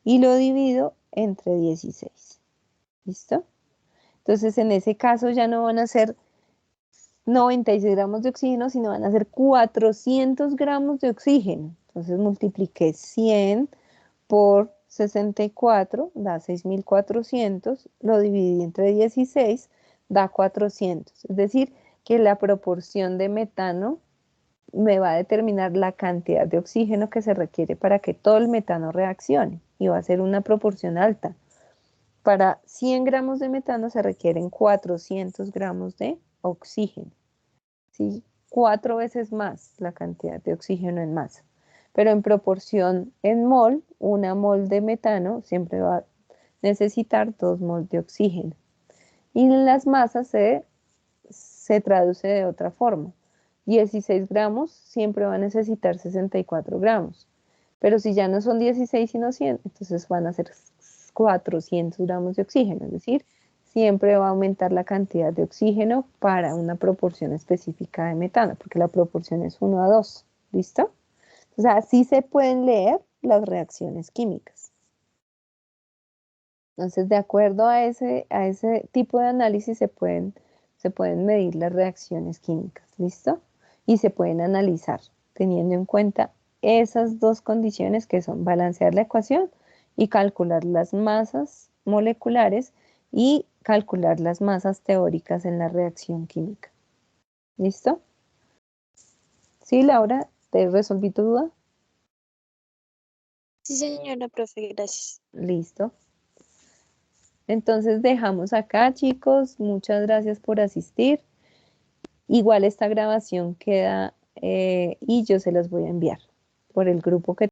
y lo divido entre 16. ¿Listo? Entonces, en ese caso ya no van a ser 96 gramos de oxígeno, sino van a ser 400 gramos de oxígeno. Entonces, multipliqué 100 por 64, da 6.400, lo dividí entre 16, da 400. Es decir, que la proporción de metano me va a determinar la cantidad de oxígeno que se requiere para que todo el metano reaccione y va a ser una proporción alta. Para 100 gramos de metano se requieren 400 gramos de oxígeno, ¿sí? 4 veces más la cantidad de oxígeno en masa. Pero en proporción en mol, 1 mol de metano siempre va a necesitar 2 mol de oxígeno. Y en las masas se traduce de otra forma. 16 gramos siempre va a necesitar 64 gramos. Pero si ya no son 16 sino 100, entonces van a ser 400 gramos de oxígeno. Es decir, siempre va a aumentar la cantidad de oxígeno para una proporción específica de metano, porque la proporción es 1 a 2. ¿Listo? O sea, así se pueden leer las reacciones químicas. Entonces, de acuerdo a ese tipo de análisis se pueden medir las reacciones químicas, ¿listo? Y se pueden analizar teniendo en cuenta esas dos condiciones que son balancear la ecuación y calcular las masas moleculares y calcular las masas teóricas en la reacción química. ¿Listo? Sí, Laura, ¿te resolví tu duda? Sí, señora profe, gracias. Listo. Entonces dejamos acá, chicos. Muchas gracias por asistir. Igual esta grabación queda y yo se las voy a enviar por el grupo que